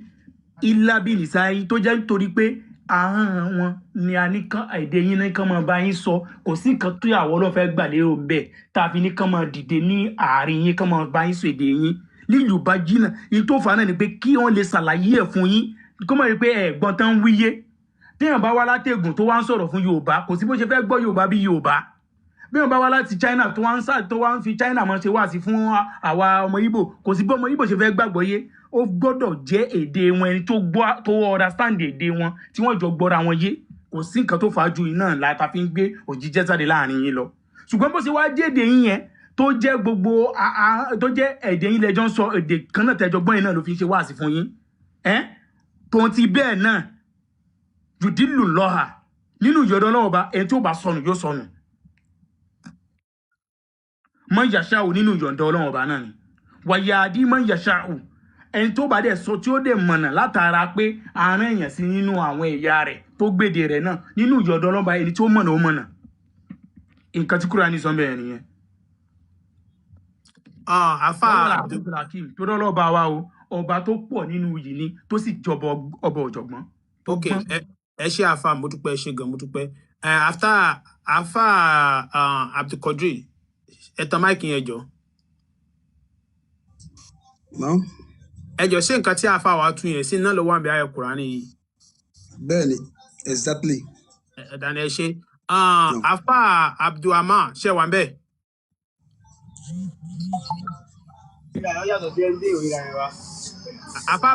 Speaker 5: ilá bí nìsáyí tó jẹ́ nítorí pé ahọ́n wọn ni a ní kán èdè yín ní kán máa bá yín sọ kò sí nǹkan tó yàwó ló fẹ́ gbà lérò bẹ́ẹ̀ tàbí ní kán máa dìde ní àárín yín kán máa bá yín sọ èdè yín lílù bá jìnnà yín tó fà náà ni pé kí wọ́n lè ṣàlàyé ẹ̀ fún yín kó mọ̀ rí pé ẹ̀gbọ́n tán ń wíyé téèyàn bá wá látẹ̀gùn tó wá ń sọ̀rọ̀ fún Yorùbá kò sí bó ṣe fẹ́ gbọ́ Yorùbá bí Yorùbá bí wọ́n bá wá láti China tó wá ń fi China mọ́ ṣe wá sí fún àwa ọmọ Ìgbò kò sí bí ọmọ Ìgbò ṣe fẹ́ gbàgbọ́ yé ó gbọ́dọ̀ jẹ́ èdè wọn ẹni tó understand èdè wọn tí wọ́n jọ gbọ́ra wọn yé kò sí nǹkan tó fà á ju iná ńlá ta fi ń gbé òjíṣẹ́ jáde láàrin yín lọ ṣùgbọ́n bó ṣe wá jẹ́ èdè yín yẹn tó jẹ́ gbogbo tó jẹ́ èdè yín lẹ́jọ́ ń sọ èdè kan náà tẹ́jọ gbọ́n yín náà ló fi ń ṣe wá sí fún yín tó ti bẹ́ẹ̀ náà jùdílù lọ́hà nínú ìyọ̀dọ̀ náà ọba ẹni tí ó bá sọnù yóò sọnù man yasha'u nínú ìyọ̀ǹda Ọlọ́run ọba náà ni wàyàdí man yasha'u ẹni tó bá dẹ̀ sọ tí ó dẹ̀ mọ̀nà látara pé àárín èèyàn sí nínú àwọn ẹ̀yà rẹ̀ tó gbèdè rẹ̀ náà nínú ìyọ̀ǹda Ọlọ́run ọba ẹni tó mọ̀nà ó mọ̀nà nǹkan tí Kùránì sọ bẹ́ẹ̀ nìyẹn.
Speaker 1: àfa
Speaker 5: Abdulhakeem tó dọ́lọ́ bá wa o ọba tó pọ̀ nínú yìí ni tó sì jọba ọba ọ̀jọ̀gbọ́n.
Speaker 1: ok ẹ ṣe àfa mo dúpẹ́ ẹ ṣe gan mo dúpẹ́ àfa Abdulkadir ẹ tan máìkì yẹn jọ. ẹ jọ ṣé nǹkan tí àfa wa tún yẹn sí náà ló wà níbi ayé Kùránì yìí.
Speaker 6: Bẹ́ẹ̀ni exactly.
Speaker 1: ẹ̀dánì ẹ ṣe àfa Abdulrahman ṣe wà ń bẹ́ẹ̀. àfa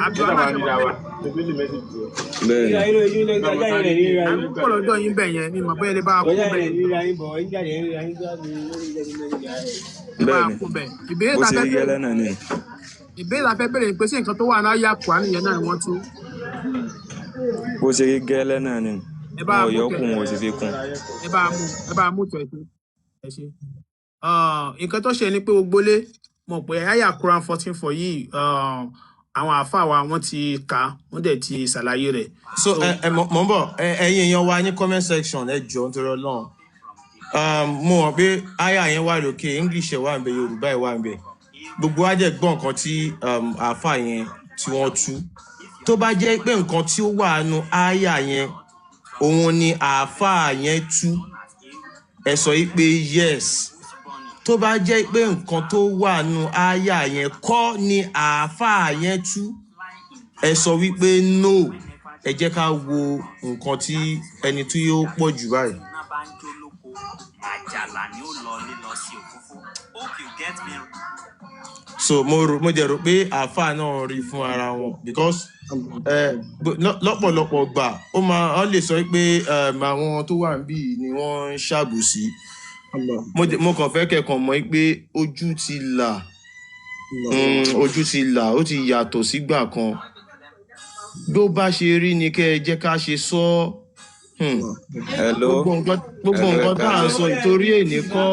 Speaker 1: Abdulrahman ṣe wà ń bẹ́ẹ̀. àmì pọ̀ lọ́dọ̀ yín bẹ̀ yẹn ni mo bẹ́ẹ̀ lè bá a kú bẹ́ẹ̀.
Speaker 3: bẹ́ẹ̀ni
Speaker 1: ìbéèrè la fẹ́ bẹ̀rẹ̀ pé sí nǹkan tó wà náà yà Kùránì yẹn náà ni wọ́n tú.
Speaker 3: bó ṣe rí gẹ́lẹ́ náà ni wọn ò yọkùn wọn ò sì fi kún.
Speaker 1: ẹ bá a mú tó ẹ ṣe. nǹkan tó ṣe ni pé gbogbo lé mọ̀ pé àyà Quran 14:4 yìí àwọn àáfàá wa wọ́n ti kà á wọ́n dẹ̀ ti ṣàlàyé rẹ̀.
Speaker 3: so mọ̀ ń bọ̀ ẹ̀yin èèyàn wa ní comment section ẹ jọ̀ọ́ nítorí Ọlọ́run mo mọ̀ pé àyà yẹn wà lókè English ẹ̀ wà ń bẹ Yorùbá ẹ̀ wà ń bẹ gbogbo wa jẹ́ gbọ́ nǹkan tí àáfàá yẹn tí wọ́n tú tó bá jẹ́ pé nǹkan tí ó wà nù àyà yẹn òun ni àáfàá yẹn tú ẹ sọ yìí pé yes tó bá jẹ́ pé nǹkan tó wà nù àyà yẹn kọ́ ni àáfàá yẹn tú ẹ sọ wípé no ẹ jẹ́ ká wo nǹkan tí ẹni tí yóò pọ̀ jù báyìí. so mo jẹ́ rò pé àáfàá náà rí fún ara wọn because lọ́pọ̀lọpọ̀ gbà ó lè sọ pé àwọn tó wà níbí ni wọ́n ń ṣàbòsí mo kàn fẹ́ kẹ́kàn mọ̀ pé ojú ti là ó ti yàtọ̀ sígbà kan bó bá ṣe rí ni kẹ́ ẹ jẹ́ ká ṣe sọ gbogbo nǹkan tá à ń sọ ìtorí èní kọ́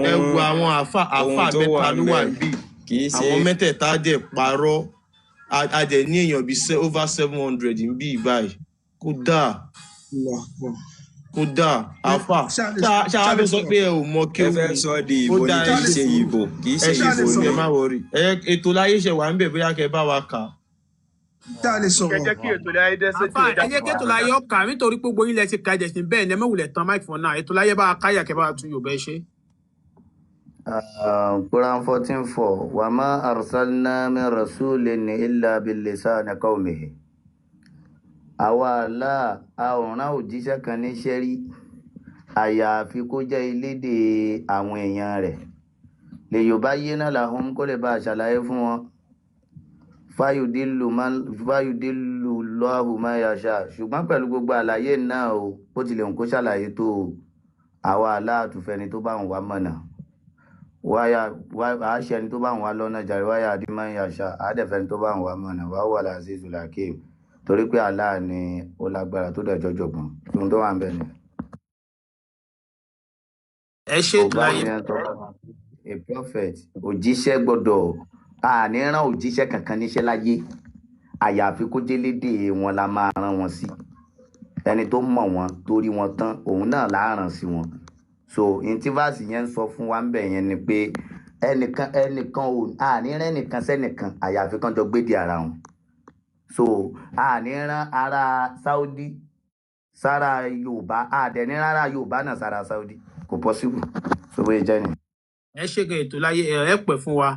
Speaker 3: ẹ wo àwọn àáfàá mẹ́ta ló wà níbí àwọn mẹ́tẹ̀ẹ̀ta dẹ̀ parọ́ a dẹ̀ ní èèyàn bíi over 700 níbí báyìí kódà kódà àfà ṣáà fẹ́ sọ pé ẹ ò mọ kí
Speaker 2: ẹ fẹ́ sọ di ìbò ní kì í ṣe ìbò kì í ṣe ìbò
Speaker 3: ní
Speaker 2: ni.
Speaker 3: ẹ má wọrí ètò láyé ṣe wà ń bẹ̀ bóyá kẹ bá wa kà.
Speaker 6: tá a lè sọ̀rọ̀.
Speaker 5: Ẹ jẹ́ kí ètò láyé dẹ́sẹ̀ tí ó
Speaker 1: ẹ jẹ́ kí ètò láyé ọkà nítorí pé gbogbo yín lẹ ti ka ẹ̀jẹ̀ bẹ́ẹ̀ ni ẹ mẹ́wùlẹ̀ tán máìkì fún náà ètò láyé bá a káyà kẹ́ bá a tún Yorùbá ẹ ṣe.
Speaker 7: Quran 14:4 وما أرسلنا من رسول إلا بلسان قومه. Àwa Allah àwòrán òjíṣẹ́ kan níṣẹ́ rí àyàfi kó jẹ́ elédè àwọn èèyàn rẹ̀ lè Yorùbá yé náà làhùn kó lè bá a ṣàlàyé fún wọn. Fáyùdílù lọ́hù máa yàṣà ṣùgbọ́n pẹ̀lú gbogbo àlàyé náà o bó tilẹ̀ ń kó ṣàlàyé tó o àwa aláàtúfẹ́ni tó bá ń wá mọ̀nà àṣẹni tó bá ń wá lọ́nà jàre wáyà àdìmọ́ yàṣà àdẹ̀fẹ́ni tó bá ń wá mọ̀nà wá wà láàzízul hakim torí pé Allah ni ó lágbára tó dẹjọ́ jọ̀gbọ́n ohun tó wà ń bẹ̀ ni.
Speaker 1: ẹ ṣe ètò láyé.
Speaker 7: A prophet òjíṣẹ́ gbọ́dọ̀ àníran òjíṣẹ́ kankan níṣẹ́ láyé àyàfi kó jẹ́ lédè wọn la máa rán wọn sí ẹni tó mọ̀ wọn torí wọn tán òun náà la rán sí wọn. So intivasi yẹn ń sọ fún wa ń bẹ̀ yẹn ni pé ẹnìkan ò àníran ẹnìkan sẹ́nìkan àyàfi kan jọ gbédè ara wọn. So àníran ara Saudi sára Yorùbá àdẹ̀níran ara Yorùbá náà sára Saudi kò possible so bóyá jẹ́ ni.
Speaker 1: ẹ ṣe gan ètò láyé ẹ pẹ́ fún wa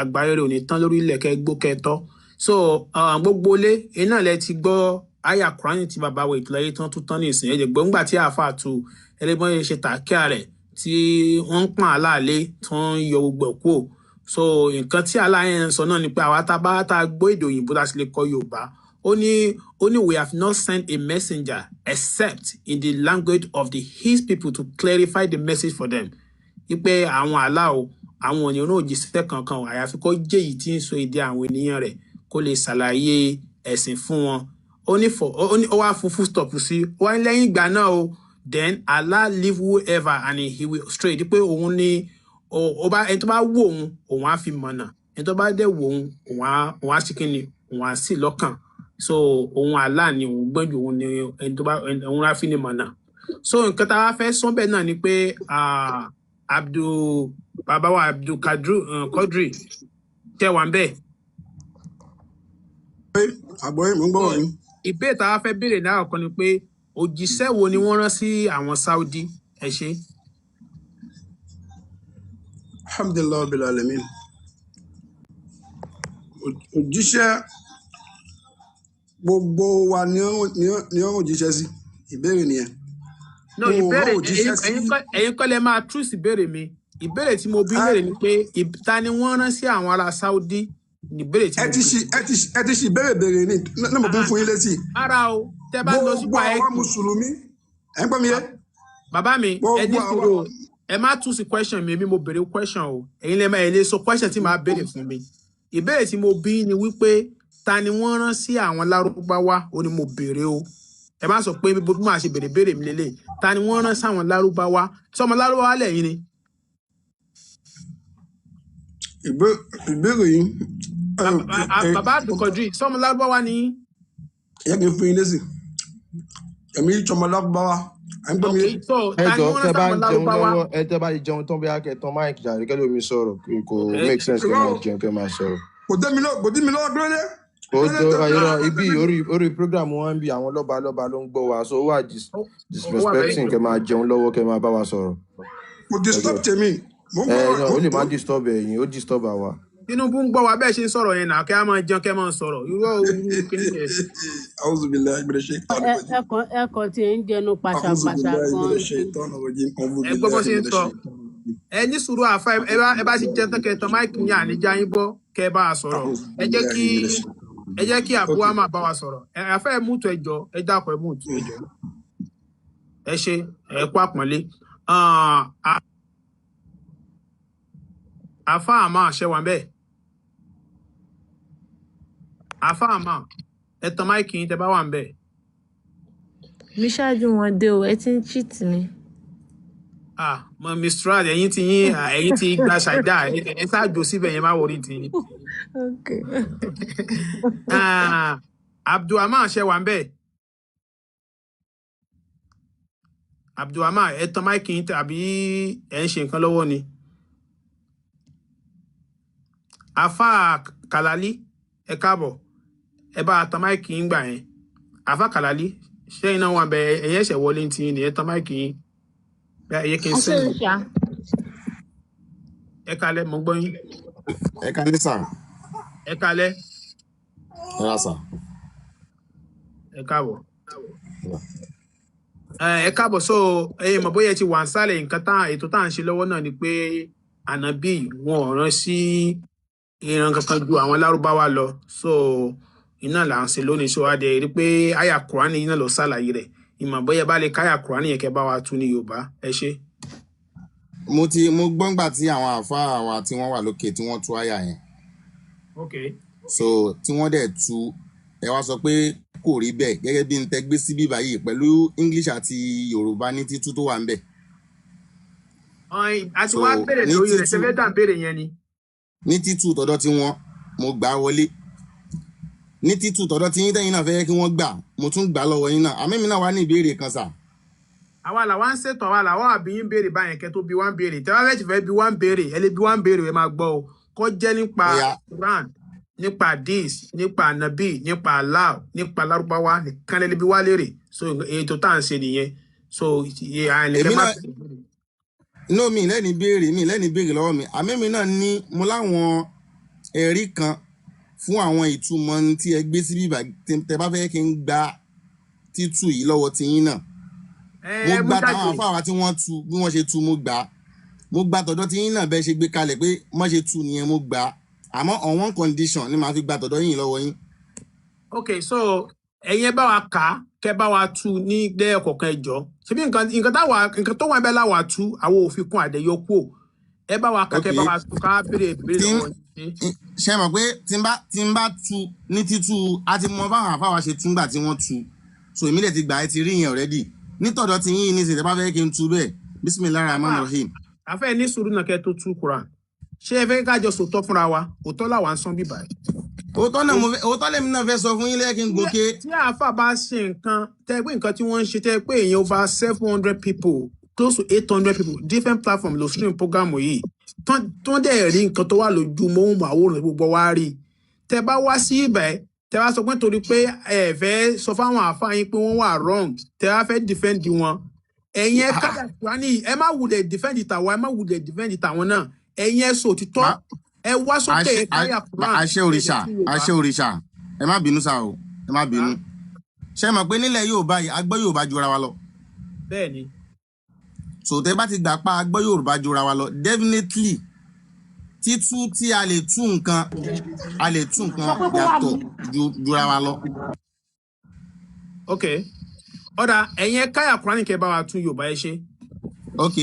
Speaker 1: àgbáyé rẹ̀ ò ní tán lórí ilẹ̀ kẹ́ gbó kẹ́tọ́ so gbogbo ilé iná lẹ ti gbọ́ àyà Kùránì tí bàbá wa ètò láyé tán tún tán ní ìsìn ẹ̀jẹ̀ gbọ́ngbà tí àáfàá tu ẹlẹ́gbọ́n yẹn ṣe tàkíà rẹ̀ tí wọ́n ń pọ́n aláàlé tó ń yọ gbogbo ẹ̀kú ò so nǹkan tí aláàyè ń sọ náà ni pé àwa tá a gbọ́ èdè òyìnbó láti lè kọ́ Yorùbá ó ní we have not sent a messenger except in the language of his people to clarify the message for them wípé àwọn aláwo àwọn ènìyàn náà jíṣẹ́ kankan àyàfi kó jẹ́ èyí tí ń sọ èdè àwọn ènìyàn rẹ̀ kó lè ṣàlàyé ẹ̀sìn fún wọn ó wá fún full stop sí ó wá lẹ́yìn ìgbà náà o then Allah leave whoever and he will straight pé òun ní ẹni tó bá wù òun á fi mọ̀nà ẹni tó bá dẹ̀ wù òun á sì kíni òun á sì lọ́kàn so òun Allah ni òun gbọ́njú òun ni ẹni tó bá òun á fi ní mọ̀nà so nǹkan tá a fẹ́ sọ bẹ́ẹ̀ náà ni pé bàbá wa Abdul Quadri tẹ wà ń bẹ.
Speaker 6: àgbọ̀yé mò ń gbọ́ wọ̀nyí.
Speaker 1: ìbéèrè tá a fẹ́ béèrè náà kan ni pé òjíṣẹ́ wo ni wọ́n rán sí àwọn Saudi ẹ ṣe.
Speaker 6: alhamdulilayi rabbil alamin òjíṣẹ́ gbogbo wa ni ó òjíṣẹ́ sí ìbéèrè nìyẹn.
Speaker 1: no ìbéèrè ẹ̀yin kọ́ lẹ máa tú sí ìbéèrè mi ìbéèrè tí mo bí léèrè ni pé ta ni wọ́n rán sí àwọn ará Saudi ní ìbéèrè tí mo bí.
Speaker 6: ẹ ti ṣì béèrè ní náà mo tún fún yín létí.
Speaker 1: ara o tẹ bá lọ sí wàá
Speaker 6: gbogbo àwa mùsùlùmí ẹ ń gbọ́ mi yé.
Speaker 1: bàbá mi ẹ ní sùúrù ẹ má tú sí question mi èmi mo béèrè question o ẹ̀yin lè máa ẹ lè sọ question tí màá béèrè fún mi ìbéèrè tí mo bí ni wípé ta ni wọ́n rán sí àwọn Lárúbáwá ó ní mo béèrè o ẹ má sọ pé bí mo máa ṣe béèrè mi lélẹ̀ ta ni wọ́n rán sáwọn Lárúbáwá sọmọ Lárúbáwá lẹ́yìn ni.
Speaker 6: ìbéèrè yìí.
Speaker 1: bàbá Abdul Quadri sọmọ Lárúbáwá ni.
Speaker 6: ẹ kì í fún yín lésì èmi sọmọ Lárúbáwá à ń gbọ́ mi.
Speaker 3: ẹjọ tẹ bá ń jẹun lọ́wọ́ tẹ bá jẹun tán bí akẹtàn máìkì jàre kẹlẹ omi sọ̀rọ̀ kò make sense kẹ máa jẹun kẹ máa sọ̀rọ̀.
Speaker 6: kò dé mi lọ́wọ́ dúró dé.
Speaker 3: ó tó ayọ̀rọ̀ ibi orí program wọn ń bi àwọn lọ́ba ló ń gbọ́ wa so ó wà disrespecting kẹ máa jẹun lọ́wọ́ kẹ máa bá wa sọ̀rọ̀.
Speaker 6: kò disturb tèmi.
Speaker 3: ó lè má disturb ẹ̀yin ó disturb àwa.
Speaker 1: Tinubu ń gbọ́ wa bẹ́ẹ̀ ṣe ń sọ̀rọ̀ yẹn náà kẹ́ á máa jẹun kẹ́ máa sọ̀rọ̀ irú kíní yẹn.
Speaker 4: ẹkọ tí ń jẹnu pàṣàpàṣà kan.
Speaker 1: ẹ gbọ́ bó ṣe ń sọ ẹ ní sùúrù àfa ẹ bá ti jẹ tán kẹ́ tán máìkì ní àníjà yín bọ́ kẹ́ bá a sọ̀rọ̀ ẹ jẹ́ kí àbúrò máa bá wa sọ̀rọ̀ àfẹ́ ẹ mútu ẹjọ́ ẹ dákọ̀ ẹ mútu ẹjọ́ ẹ ṣe ẹ kú àpọ́nlé àfa àmà ṣẹwà bẹ́ẹ̀ àfa àmà ẹ tàn máìkì yín tẹ́ bá wà ń bẹ̀.
Speaker 8: mi ṣáájú wọn dé o ẹ ti ń cheat mi.
Speaker 1: mọ Mr. Rad ẹ̀yin ti gba ṣàìdá ẹ ṣáàjò síbẹ̀ yẹn má wọrí tì yín. Abdulrahman ṣẹwà ń bẹ̀. Abdulrahman ẹ tan máìkì yín tàbí ẹ ń ṣe nǹkan lọ́wọ́ ni. Afa Kalali ẹ káàbọ̀ ẹ bá tan máìkì yín gbà yẹn. Afa Kalali ṣé iná wà bẹ ẹyẹ ẹsẹ wọlé ti yín ni ẹ tan máìkì yín. Ẹ kí n sẹ́yìn. Ẹ kalẹ̀ mo gbọ́ yín.
Speaker 9: Ẹ kalẹ̀ sà.
Speaker 1: Ẹ kalẹ̀.
Speaker 9: Ẹ ra sà.
Speaker 1: Ẹ káàbọ̀. Ẹ káàbọ̀ so mọ̀ bóyá ẹ ti wà ń sálẹ̀ nǹkan ètò tá à ń ṣe lọ́wọ́ náà ni pé ànábì wọn ò rán sí ìran kankan ju àwọn lárúbáwá lọ so iná là ń ṣe lónìí so adé rí pé àyà kùránì yìí náà lọ ṣàlàyé rẹ̀ ìmọ̀ bóyá bá lè káyà kùránì yẹn kẹ́ bá wa tú ní Yorùbá ẹ ṣé.
Speaker 9: Mo gbọ́ngbà tí àwọn àfáà wa tí wọ́n wà lókè tí wọ́n tú àyà yẹn.
Speaker 1: Okay.
Speaker 9: So tí wọ́n dẹ̀ tú ẹ wá sọ pé kò rí bẹ́ẹ̀ gẹ́gẹ́ bí n tẹ́ gbé síbí báyìí pẹ̀lú English àti Yorùbá ní títú tó wà ń bẹ̀.
Speaker 1: Àti wá bèrè lórí rẹ̀ ṣe fẹ́ dà bèrè yẹn ni.
Speaker 9: Ní títú tọ̀dọ̀ tí wọ́n mo gbà wọlé ní títú tọ̀dọ̀ tí yín tẹ́yìn náà fẹ́ kí wọ́n gbà mo tún gbà lọ́wọ́ yín náà àmì mi náà wá ní ìbéèrè kan sà.
Speaker 1: Àwa làwa ń ṣètò àwa làwa àbí yín béèrè báyẹn kẹ́ tó bí wá ń béèrè tẹ́wá fẹ́ ti fẹ́ bí wá ń béèrè ẹ lè bí wá ń béèrè ẹ máa gbọ́ o kọ́ jẹ́ nípa Quran nípa dis nípa anabi nípa Allah nípa Lárúbáwá nìkan lè bí wá lérè so ètò tá à ń ṣe nìyẹn so
Speaker 9: inú mi lẹ́ni béèrè lọ́wọ́ mi àmì mi náà ní mo láwọn ẹ̀rí kan fún àwọn ìtumọ̀ tí ẹ gbé síbí tẹ bá fẹ́ kí n gba títù yìí lọ́wọ́ tiyín náà mo gba táwọn afáwa tí wọ́n tú bí wọ́n ṣe tú mo gba tọ̀dọ̀ tiyín náà bẹ́ẹ̀ ṣe gbé kalẹ̀ pé wọ́n ṣe tú nìyẹn mo gbà àmọ́ on one condition ni màá fi gba tọ̀dọ̀ yín lọ́wọ́ yín.
Speaker 1: Okay, so ẹ̀yin bá wa kà á kẹ́ bá wa tú ní lẹ́ẹ̀kọ̀ọ̀kan ẹjọ́ ṣebí nǹkan tó wà bẹ́ẹ̀ láwa tú àwọn òfin kún àdéyọkú ẹ bá wa kà kẹ́ bá wa tú ká béèrè lọ́wọ́ yín.
Speaker 9: Ṣé mọ̀ pé tí n bá tú ní títú a ti mọ báwọn àfáwà ṣe túngbà tí wọ́n tú so èmi lè ti gbà ẹ ti rí yẹn already nítọ̀dọ̀ tí yín ní ìṣẹ̀lẹ̀ bá fẹ́ kí n tú bẹ́ẹ̀ Bismillahir Rahmanir Rahim.
Speaker 1: Àfẹ́ ní sùúrù náà kẹ́ tó tú Quran ṣé ẹ fẹ́ kájọ sòótọ́ fúnra wa òótọ́ làwa ń sán bíbá ẹ̀.
Speaker 9: òótọ́ lèmi náà fẹ́ sọ fún yín lẹ́yìn kí n gòkè.
Speaker 1: tí àáfà bá ṣe nǹkan tẹ́ pé nǹkan tí wọ́n ń ṣe tẹ́ pé èèyàn over 700 people close to 800 people different platform lo stream program yìí tó ń dẹ̀ rí nǹkan tó wà lójú móhùnmáwòrán gbogbo wa rí tẹ́ bá wá sí ibà ẹ̀ tẹ́ bá sọ pé torí pé ẹ fẹ́ sọ fáwọn àáfà yín pé wọ́n wà wrong tẹ́ bá fẹ́ defend wọn ẹ̀yin ẹ kájà Kùránì ẹ má wulẹ̀ defend ìtàwọn ẹ má wulẹ̀ defend ìtàwọn náà ẹ̀yin ẹ sọ òtítọ́ ẹ wá sókè káyà Quran.
Speaker 9: àṣẹ òrìṣà ẹ má bínú sá o ẹ má bínú ṣé mọ̀ pé nílẹ̀ Yorùbá yìí agbọ́ Yorùbá jura wa lọ.
Speaker 1: Bẹ́ẹ̀ni.
Speaker 9: sòtẹ́ bá ti gbà pa agbọ́ Yorùbá jura wa lọ definitely títú tí a lè tú nǹkan yàtọ̀ jura wa lọ.
Speaker 1: Ok ọ̀dà ẹ̀yin ẹ káyà Quran kẹ́ bá wa tún Yorùbá ẹ ṣe.
Speaker 9: Ok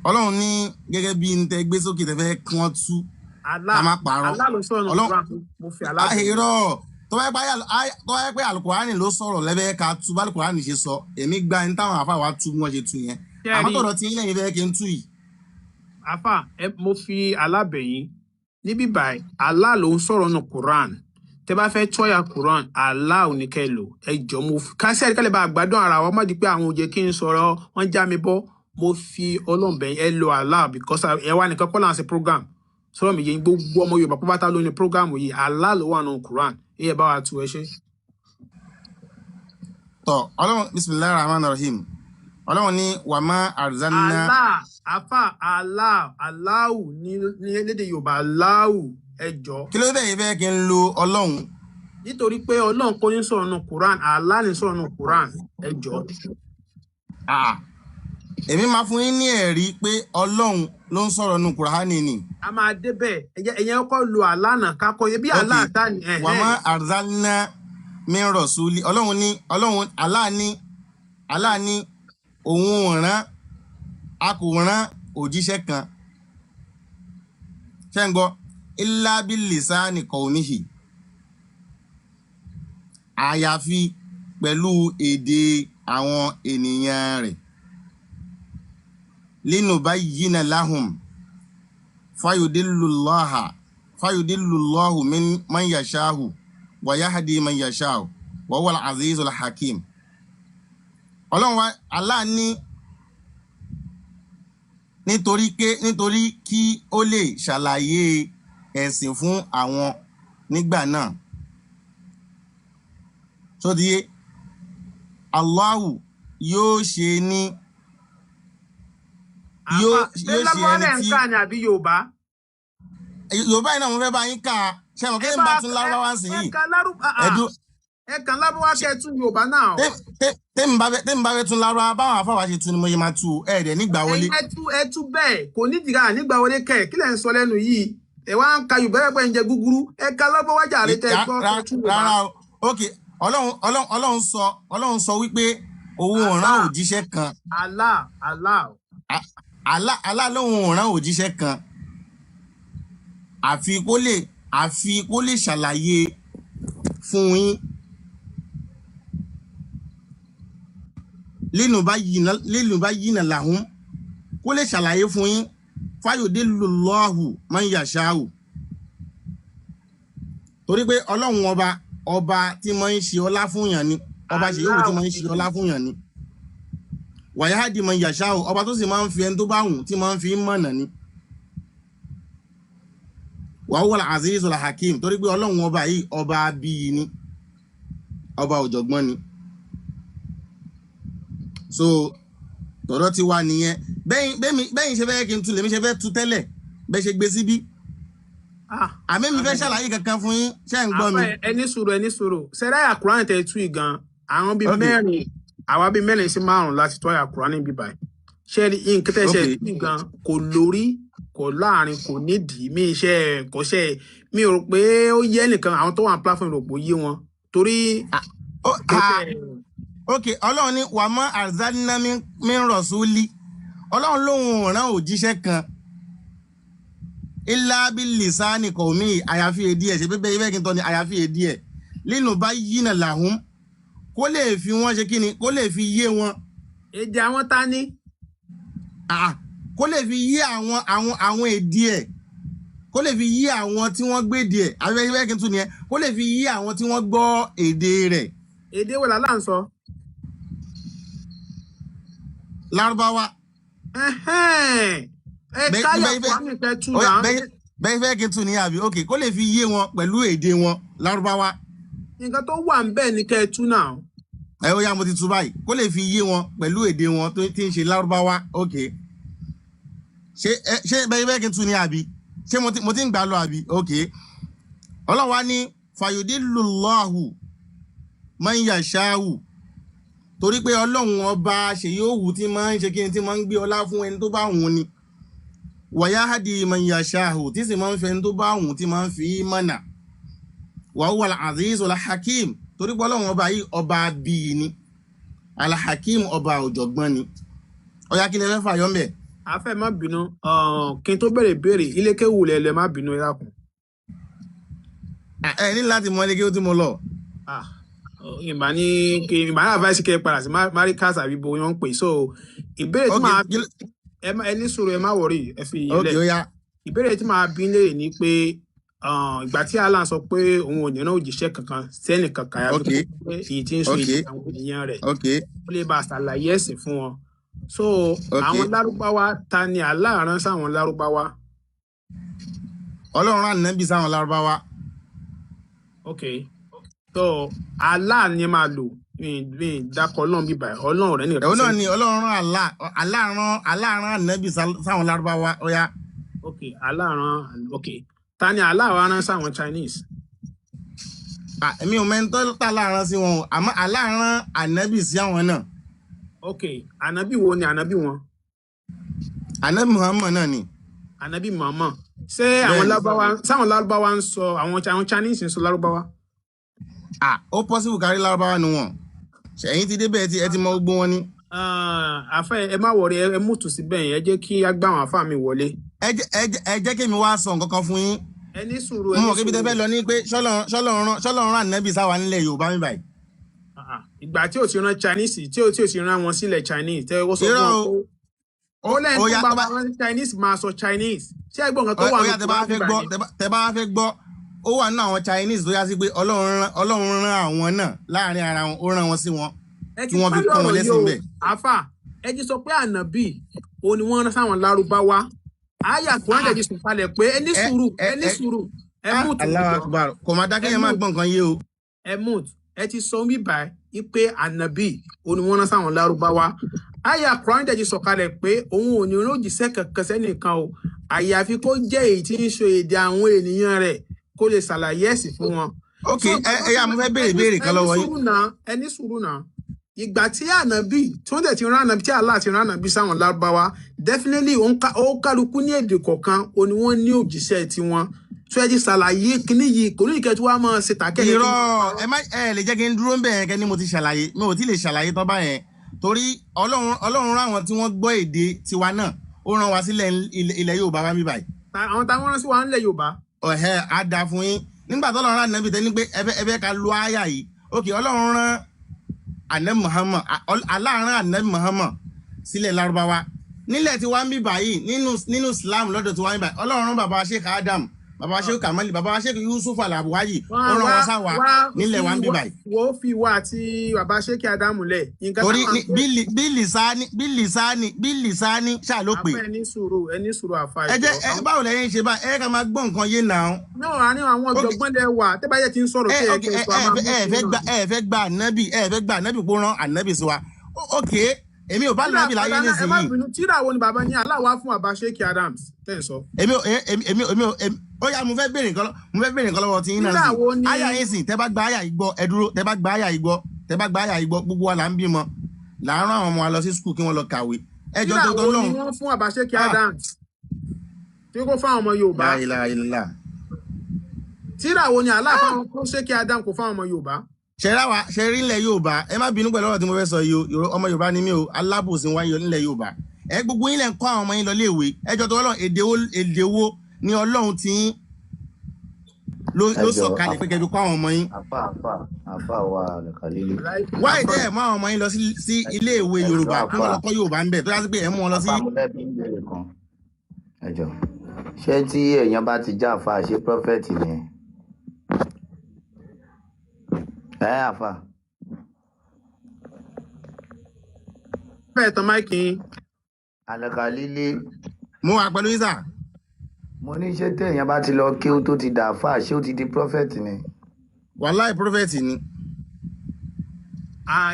Speaker 9: Ọlọ́run ní gẹ́gẹ́ bí n tẹ gbé sókè tẹ fẹ́ kí wọ́n tú ká má parọ́ irọ́ tó bá yẹ pé Al-Qur'ani ló sọ̀rọ̀ lẹ́bẹ̀ẹ́ ká tú bá Al-Qur'ani ṣe sọ èmi gba ní táwọn àfa wa tú bí wọ́n ṣe tú yẹn àmọ́ tọ̀dọ̀ tí ilé yìí fẹ́ kí n tú yìí.
Speaker 1: àfà mo fi alábẹ̀yìn níbí báyìí Allah ló ń sọ̀rọ̀ nù Quran tẹ bá fẹ́ tọ́yà Quran Allah ò ní kẹ́ lò ẹ jọ mo fi kásẹ̀ àdìkálẹ̀ bá àgbàdo ara wa má di pé àwọn òjè kí n sọ̀rọ̀ wọ́n já mi bọ́ mo fi ọlọ́m̀bẹ̀ ẹ lo Allah because ẹ wá nìkan kọ́ láǹṣe program sọ̀rọ̀ mi yẹn gbogbo ọmọ Yorùbá pátá ló ní program yìí Allah ló wà nù Quran ẹ bá wa tu ẹ ṣe.
Speaker 9: tọ Ọlọ́run Bismillahir Rahmanir Rahim Ọlọ́run ní wà má àrùzánná. Allahu
Speaker 1: ní lédè Yorùbá Allahu ẹ jọ.
Speaker 9: kí ló dé yìí fẹ́ kí n lo Ọlọ́run.
Speaker 1: nítorí pé Ọlọ́run kò ní sọ̀rọ̀ nù Quran Allah ní sọ̀rọ̀ nù Quran ẹ jọ.
Speaker 9: èmi máa fún yín ní ẹ̀rí pé Ọlọ́run ló ń sọ̀rọ̀ nù Kùránì ni.
Speaker 1: a máa débẹ̀ ẹ̀yẹn kọ́ lo àlànà kakọ ebi àlà àtà ni.
Speaker 9: wà á má àrùzánná min rasuli Ọlọ́run ní Allah ní òun a kò rán òjíṣẹ́ kan ṣé ń gbọ́ illa bil lisani qawmihi àyàfi pẹ̀lú èdè àwọn ènìyàn rẹ̀. Linubayyina lahum fayudillullahu man yashahu wa yahdi man yashahu wa huwal azizul hakim. Ọlọ́run wa Allah ní nítorí kí ó lè ṣàlàyé ẹ̀sìn fún àwọn nígbà náà. Tó di yé, Allahu yóò ṣe ní yóò ṣe ẹni tí Yorùbá yìí náà mo fẹ́ bá yín kà á ṣe mọ̀ kí n bá tún lárúbáwá sí yìí
Speaker 1: ẹ̀kan lárúbáwá kẹ́ tún Yorùbá náà.
Speaker 9: tẹ́mi bá fẹ́ tún lárúbáwá báwọn afáwà ṣe tún ni mo yẹ máa tú ẹ̀ẹ́dẹ̀ nígbà wọlé.
Speaker 1: ẹ tú bẹ́ẹ̀ kò ní ìdíra nígbà wọlé kẹ̀ kí lẹ̀ ń sọ lẹ́nu yìí ẹ wá ń ka Yorùbá ẹgbẹ́ ń jẹ gúgúrú ẹ̀ka lárúbáwá jàre tẹ́ gbọ́ tún Yorùbá.
Speaker 9: rárá o ok Ọlọ́run sọ wípé òun ò rán òjíṣẹ́ kan. Allah lóun ò rán òjíṣẹ́ kan àfi kó lè ṣàlàyé fún yín lílù bá yínà làhún kó lè ṣàlàyé fún yín fayudillullahu man yasha'u torí pé Ọlọ́run ọba tí máa ń ṣe ọlá fún yàn ni ọba ṣe yóò tí máa ń ṣe ọlá fún yàn ni wàyáàdì man yasha'u ọba tó sì máa ń fi ẹni tó bá wù tí máa ń fi mọ̀nà ni wa huwal azizul hakim torí pé Ọlọ́run ọba yìí ọba bíi ni ọba ọ̀jọ̀gbọ́n ni. So tọ̀dọ̀ ti wà nìyẹn bẹ́yìn ṣe fẹ́ kí n tu lèmi ṣe fẹ́ tu tẹ́lẹ̀ bẹ́ẹ̀ ṣe gbé síbí àmì mi fẹ́ ṣàlàyé kankan fún yín ṣé ń gbọ́ mi.
Speaker 1: ẹni sùúrù sẹ́dáyà Kùránì tẹ̀ tú ìgan àwọn bíi mẹ́rin àwa bíi mẹ́rin sí márùn-ún láti tọ́ àyà Kùránì bíbá ẹ̀ ṣé nǹkan tẹ̀ ṣe tú ìgan kò lórí kò láàrin kò nídìí mi iṣẹ́ kọ́ṣẹ́ mi ò rò pé ó yẹ nìkan àwọn tó wà ní platform rò pé ó yé wọn torí.
Speaker 9: ok Ọlọ́run ní wà mọ́ àrzánná min rasuli Ọlọ́run lóhun rán òjíṣẹ́ kan illa bil lisani qawmi àyàfi èdè ẹ̀ ṣe pé bẹ́ẹ̀ kí n tọ́ ni àyàfi èdè ẹ̀ lẹ́nu bá yínà làhún kó lè fi wọ́n ṣe kí ni kó lè fi yé wọn.
Speaker 1: èdè àwọn ta ni.
Speaker 9: kó lè fi yé àwọn èdè ẹ̀ kó lè fi yé àwọn tí wọ́n gbé èdè ẹ̀ àyàfi bẹ́ẹ̀ kí n tún ni ẹ kó lè fi yé àwọn tí wọ́n gbọ́ èdè rẹ̀.
Speaker 1: èdè wo làlá ń sọ.
Speaker 9: Lárúbáwá. bẹ́ẹ̀ fẹ́ kí n tún ní àbí ok kó lè fi yé wọn pẹ̀lú èdè wọn Lárúbáwá.
Speaker 1: nǹkan tó wà ń bẹ́ẹ̀ ni kẹ́ ẹ tú náà.
Speaker 9: ẹ ó yá mo ti tú báyìí kó lè fi yé wọn pẹ̀lú èdè wọn tó ti ń ṣe Lárúbáwá ok ṣé bẹ́ẹ̀ fẹ́ kí n tún ní àbí ṣé mo ti ń gbà lọ àbí ok Ọlọ́run wá ní fayudillullahu man yasha'u torí pé Ọlọ́run ọba ṣe yóò wù tí máa ń ṣe kíni tí máa ń gbé ọlá fún ẹni tó bá wù ni wàyáhádì man yasha'u tí sì máa ń fẹ́ ẹni tó bá wù tí máa ń fi mọ̀nà wa huwal azizul hakim torí pé Ọlọ́run ọba yìí ọba bíi ni al-hakim ọba ọ̀jọ̀gbọ́n ni ọ̀yá kí lè fẹ́ fàyọ́ mbẹ̀.
Speaker 1: afẹ́ má bínú kí n tó béèrè ilé kéwù lẹ̀ má bínú ẹ dákun.
Speaker 9: ẹ ní láti mọ ilé kéwù tí mo lọ.
Speaker 1: ìbá ní advice kẹ́ padà sí maricas àbí bo wọn pè so ìbéèrè tí máa ẹni sọ̀rọ̀ ẹ má wọrí ẹ fi ilẹ̀ ìbéèrè tí máa bí léèrè ni pé ìgbà tí Allah sọ pé òun ò ní rán òjíṣẹ́ kankan sẹ́nì kankan yàtọ̀ pé èyí tí ń sọ èdè àwọn ènìyàn rẹ̀ ó lè bá ṣàlàyé ẹ̀sìn fún wọn so àwọn lárúbáwá ta ni Allah rán sáwọn lárúbáwá.
Speaker 9: Ọlọ́run rán Ànábì sáwọn lárúbáwá.
Speaker 1: So Allah ni máa lò ní dákọ̀ Ọlọ́run bíbá Ọlọ́run rẹ̀ nìkan.
Speaker 9: Ọlọ́run ni Ọlọ́run rán Allah rán Ànábì sáwọn lárúbáwá ó yá.
Speaker 1: Allah rán ta ni Allah wá rán sáwọn Chinese.
Speaker 9: èmi ò mẹ́ni tó tà láàrán sí wọn o àmọ́ Allah rán Ànábì sí àwọn náà.
Speaker 1: Ànábì wo ni ànábì wọn.
Speaker 9: Ànábì Muhammad náà ni.
Speaker 1: Ànábì Muhammad ṣé àwọn lárúbáwá ń sọ àwọn Chinese ń sọ lárúbáwá.
Speaker 9: Ó possible kárí lárúbáwá ni wọn ṣẹ̀yìn ti débẹ̀ ẹ ti mọ gbogbo wọn ni.
Speaker 1: àfẹ́ ẹ má wọrí ẹ mútu síbẹ̀ yẹn ẹ jẹ́ kí á gbá àwọn àfáà mi wọlé.
Speaker 9: ẹ jẹ́ kí mi wá sọ nǹkan kan fún yín.
Speaker 1: ẹ ní sùúrù
Speaker 9: mo mọ̀ kí ibi tẹ́ fẹ́ lọ ní pé ṣọ́lọ́run rán Ànábì sáwa nílẹ̀ Yorùbá mi báyìí.
Speaker 1: ìgbà tí ò ti rán Chinese tí ò ti rán wọn sílẹ̀ Chinese tẹ́ ó sọ fún wọn ó lẹ́yìn tó bá wọn Chinese máa sọ Chinese ṣé ẹ gbọ́ nǹkan tó wà ní
Speaker 9: tẹ́ bá fẹ́ gbọ́ ó wà nínú àwọn Chinese tó yá sí pé Ọlọ́run rán àwọn náà láàrin ara wọn ó rán wọn sí wọn kí wọ́n fi kọ́ wọn lẹ́sìn bẹ́ẹ̀.
Speaker 1: àfà ẹ ti sọ pé ànábì òun ni wọ́n rán sáwọn lárúbáwá àyà Kùránì ẹ ti sọ kalẹ̀ pé ẹ ní sùúrù ẹ mú tó
Speaker 9: Allahu Akbar kò máa dákẹ́ yẹn máa gbọ́ nǹkan yé o.
Speaker 1: ẹ mú ẹ ti sọ wíbà pé ànábì òun ni wọ́n rán sáwọn lárúbáwá àyà Kùránì ẹ ti sọ kalẹ̀ pé òun ò ní òjíṣẹ́ kankan sẹ́nìkan o àyàfi kó jẹ́ èyí tí ń sọ èdè àwọn ènìyàn rẹ̀ kó lè ṣàlàyé ẹ̀sìn fún wọn.
Speaker 9: ok ẹ yà mo fẹ́ béèrè kan lọ́wọ́ yín.
Speaker 1: ẹni sùúrù náà ìgbà tí ànábì tí wọ́n dẹ̀ ti rán ànábì tí Allah ti rán ànábì sáwọn lárúbáwá definitely ó kálukú ní èdè kọ̀ọ̀kan ó ní wọ́n ní òjíṣẹ́ tiwọn tó ẹ ti ṣàlàyé kíní yìí kò ní ìkẹ́ tí wọ́n á máa ṣe tàkẹ́.
Speaker 9: irọ́ ẹ lè jẹ́ kí n dúró ń bẹ̀ yẹn kẹ́ni mo ti ṣàlàyé mi ò tí lè ṣàlàyé tán báyẹn torí ọlọ́run rán àwọn tí wọ́n gbọ́ èdè tiwa náà ó rán wa sílẹ̀ ilẹ̀ Yorùbá wá mi báyìí.
Speaker 1: àwọn táwọn rán sí wa nílẹ̀ Yorùbá.
Speaker 9: ọ̀hẹ́ á da fún yín nígbà tó ọlọ́run rán ànábì tẹ́ ní pé ẹ fẹ́ ká lo àyà yìí ok ọlọ́run rán ànábì Muhammad aláàrán ànábì Muhammad sílẹ̀ Lárúbáwá nílẹ̀ tí wá ń bí báyìí nínú Islam lọ́dọ̀ tí wá ń bí báyìí ọlọ́run rán bàbá Sheikh Adam bàbá Sheikh Kamali bàbá Sheikh Yusuf Alabuwayi ó rán wọn sáwà nílẹ̀ wá ń bí báyìí.
Speaker 1: wo fi wá àti bàbá Sheikh Adam lẹ̀.
Speaker 9: torí bí lisani ṣáà ló pè.
Speaker 1: ẹni sùúrù àfa ìjọ.
Speaker 9: ẹ jẹ́ báwo lẹ́yìn ṣe bá ẹ ká máa gbọ́ nǹkan yé náà.
Speaker 1: náà ní àwọn ọ̀jọ̀gbọ́n lẹ wà tẹ́ bá yẹ ti ń sọ̀rọ̀ sí
Speaker 9: ẹ fẹ́ gba ànábì kó rán ànábì sí wa ok èmi ò bá ànábì láyé nísìnyí.
Speaker 1: ẹ má bínú tíra wo ni bàbá ní aláwa fún bàbá Sheikh Adams tẹ́ ń sọ.
Speaker 9: èmi ó yá mo fẹ́ béèrè nǹkan lọ́wọ́ tí yín náà sí àyà yín sìn tẹ́ bá gba àyà yìí gbọ́ ẹ dúró tẹ́ bá gba àyà yìí gbọ́ gbogbo wa là ń bímọ là ń rán àwọn ọmọ wa lọ sí skul kí wọ́n lọ kàwé. ẹjọ́ tó tọ́ lọ́hùn.
Speaker 1: tíra wo ni wọ́n fún bàbá Sheikh Adams tí kò fáwọn ọmọ Yorùbá. tíra wo ni aláàfáà fún Sheikh Adams kò fáwọn ọmọ Yorùbá.
Speaker 9: ṣe rí ilẹ̀ Yorùbá ẹ má bínú pẹ̀lú ọ̀rọ̀ tí mo fẹ́ sọ yìí o ọmọ Yorùbá ni mí o alábòsí wáyé nílẹ̀ Yorùbá ẹ gbogbo yín lẹ̀ ń kọ́ àwọn ọmọ yín lọ léèwé ẹjọ́ tó Ọlọ́run èdè wo ni Ọlọ́run ti ń ló sọ kalẹ̀ pé kẹjọ kọ́ àwọn ọmọ yín.
Speaker 7: àfa wa Khalili.
Speaker 9: wáyé tẹ́ ẹ̀ mú àwọn ọmọ yín lọ sí ilé ìwé Yorùbá kí wọ́n lọ kọ́ Yorùbá ń bẹ̀ tó yàtọ̀ pé ẹ̀ mú wọn lọ sí.
Speaker 7: ẹjọ ṣé tí èèyàn bá ti já àfa ṣe prophet nìyẹn àfa.
Speaker 1: bẹ́ẹ̀ tán máìkì.
Speaker 7: Khalili.
Speaker 9: mo wà pẹ̀lú yín sà.
Speaker 7: mo ní ṣé téèyàn bá ti lọ kí ó tó ti dà àfa ṣé ó ti di prophet ni.
Speaker 9: wàláì prophet ni.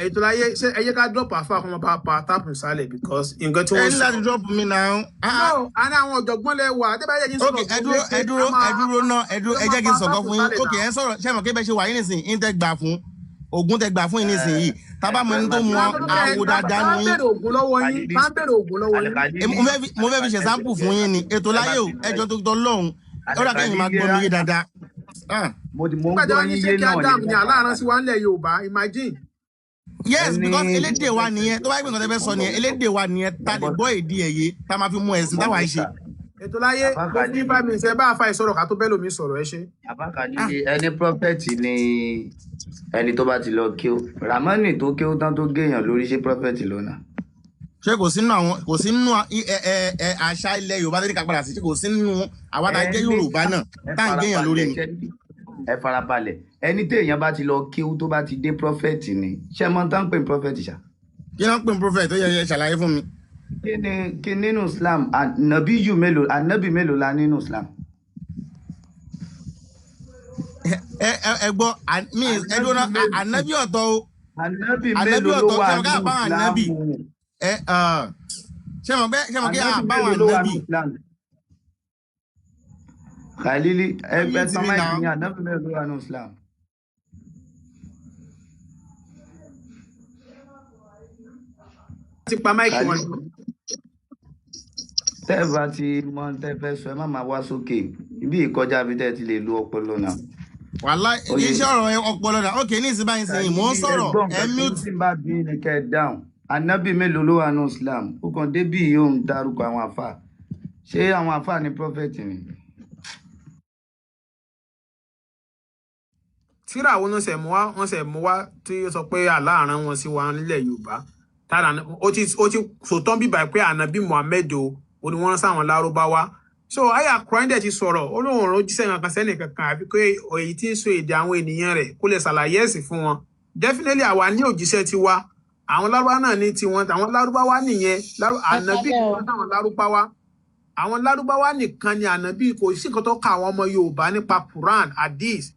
Speaker 1: ètò láyé ṣé ẹ yẹ ká drop àfa kọ́ máa bá pa táàpù sálẹ̀ because nǹkan tí wọ́n sọ.
Speaker 9: ẹ ní láti drop mi náà.
Speaker 1: no a ní àwọn ọ̀jọ̀gbọ́n lẹ wà tẹ́ bá yẹ kí n sọ̀rọ̀.
Speaker 9: ẹ dúró náà ẹ jẹ́ kí n sọ̀kọ́ fún yín ok ẹ ń sọ̀rọ̀ ṣé mo kí bẹ́ẹ̀ ṣe wà yín nísìnyí ń tẹ́ gbà fún ogun tẹ́ gbà fún yín nísìnyí tábà mọ ẹni tó mọ àwo dáadáa ní yín.
Speaker 1: bá ń bèrè ògùn lọ́wọ́ yín.
Speaker 9: mo fẹ́ fi ṣe sample fún yín ni ètò láyé o ẹjọ́ tó tọ́ lọ́hùn ó dà kẹ́yìn máa gbọ́ mi yé dáadáa.
Speaker 1: nígbà tí wọ́n ní Sheikh Adam ní aláàrán sí wa nílẹ̀ Yorùbá imagine.
Speaker 9: yes because elédè wa nìyẹn tó bá yẹ pé nǹkan tẹ́ fẹ́ sọ nìyẹn elédè wa nìyẹn ta lè gbọ́ èdè ẹ̀yẹ tá máa fi mú ẹ̀sìn táwa ṣe.
Speaker 1: ètò láyé mo fi bá mi ṣe bá àfa ìsọ̀rọ̀ ká tó bẹ́ẹ̀ lómi sọ̀rọ̀ ẹ ṣe.
Speaker 7: Khalili ẹni prophet ni ẹni tó bá ti lọ kí ó Ramani tó kí ó tán tó géèyàn lórí ṣe prophet lónà.
Speaker 9: ṣé kò sínú àṣà ilẹ̀ Yorùbá tẹ́lẹ̀ ká padà sí kò sínú àwa tá a jẹ́ Yorùbá náà tá à ń géèyàn lórí ni.
Speaker 7: ẹ farabalẹ̀ ẹni téèyàn bá ti lọ kí ó tó bá ti dé prophet ni ṣé mo tán pè ní prophet ṣá.
Speaker 9: kí ló ń pè ní prophet tó yẹ ṣàlàyé fún mi.
Speaker 7: kí nínú Islam ànábì mélòó la nínú Islam.
Speaker 9: ẹ gbọ́ ẹ dúró ànábì ọ̀tọ̀ o
Speaker 7: ànábì mélòó ló wà nínú Islam.
Speaker 9: ṣé mo kí àbáwọn ànábì.
Speaker 7: Khalili ẹgbẹ́ tán máa ń yàn ànábì mélòó ló wà nínú Islam.
Speaker 1: ti pa máìkì wọn.
Speaker 7: tẹ́ ẹ bá ti mọ tẹ́ fẹ́ sọ ẹ má máa wá sókè ibi ìkọjá bí tẹ́ ti lè lo ọpọlọ náà.
Speaker 9: wàhálà iṣẹ́ ọ̀rọ̀ ọpọlọ náà ok ní ìsìn báyìí sẹ́yìn mò ń sọ̀rọ̀ ẹ mute.
Speaker 7: tí bá bí ní kẹ́ ẹ dáhùn ànábì mélòó ló wà ní Islam ó kàn débì yóò ń dárúkọ àwọn àfà ṣé àwọn àfà ní prophet ni.
Speaker 1: tíra wo wọ́n ṣe mú wá tí ó sọ pé aláàrán wọn sí wa nílẹ̀ Yorùbá ó ti sòtán bíbá pé ànábì Muhammed o ni wọ́n sáwọn lárúbáwá so àyà Kùránì dẹ̀ ti sọ̀rọ̀ ó lóun ọ̀rọ̀ jíṣẹ́ kankan sẹ́nì kankan àbí pé èyí tí ń sọ èdè àwọn ènìyàn rẹ̀ kó lè ṣàlàyé ẹ̀sìn fún wọn definitely àwa ní òjíṣẹ́ ti wá àwọn lárúbáwá náà ní tiwọn àwọn lárúbáwá nìyẹn ànábì kan táwọn lárúbáwá àwọn lárúbáwá nìkan ni ànábì kò sí nǹkan tó ka àwọn ọmọ Yorùbá nípa Quran hadith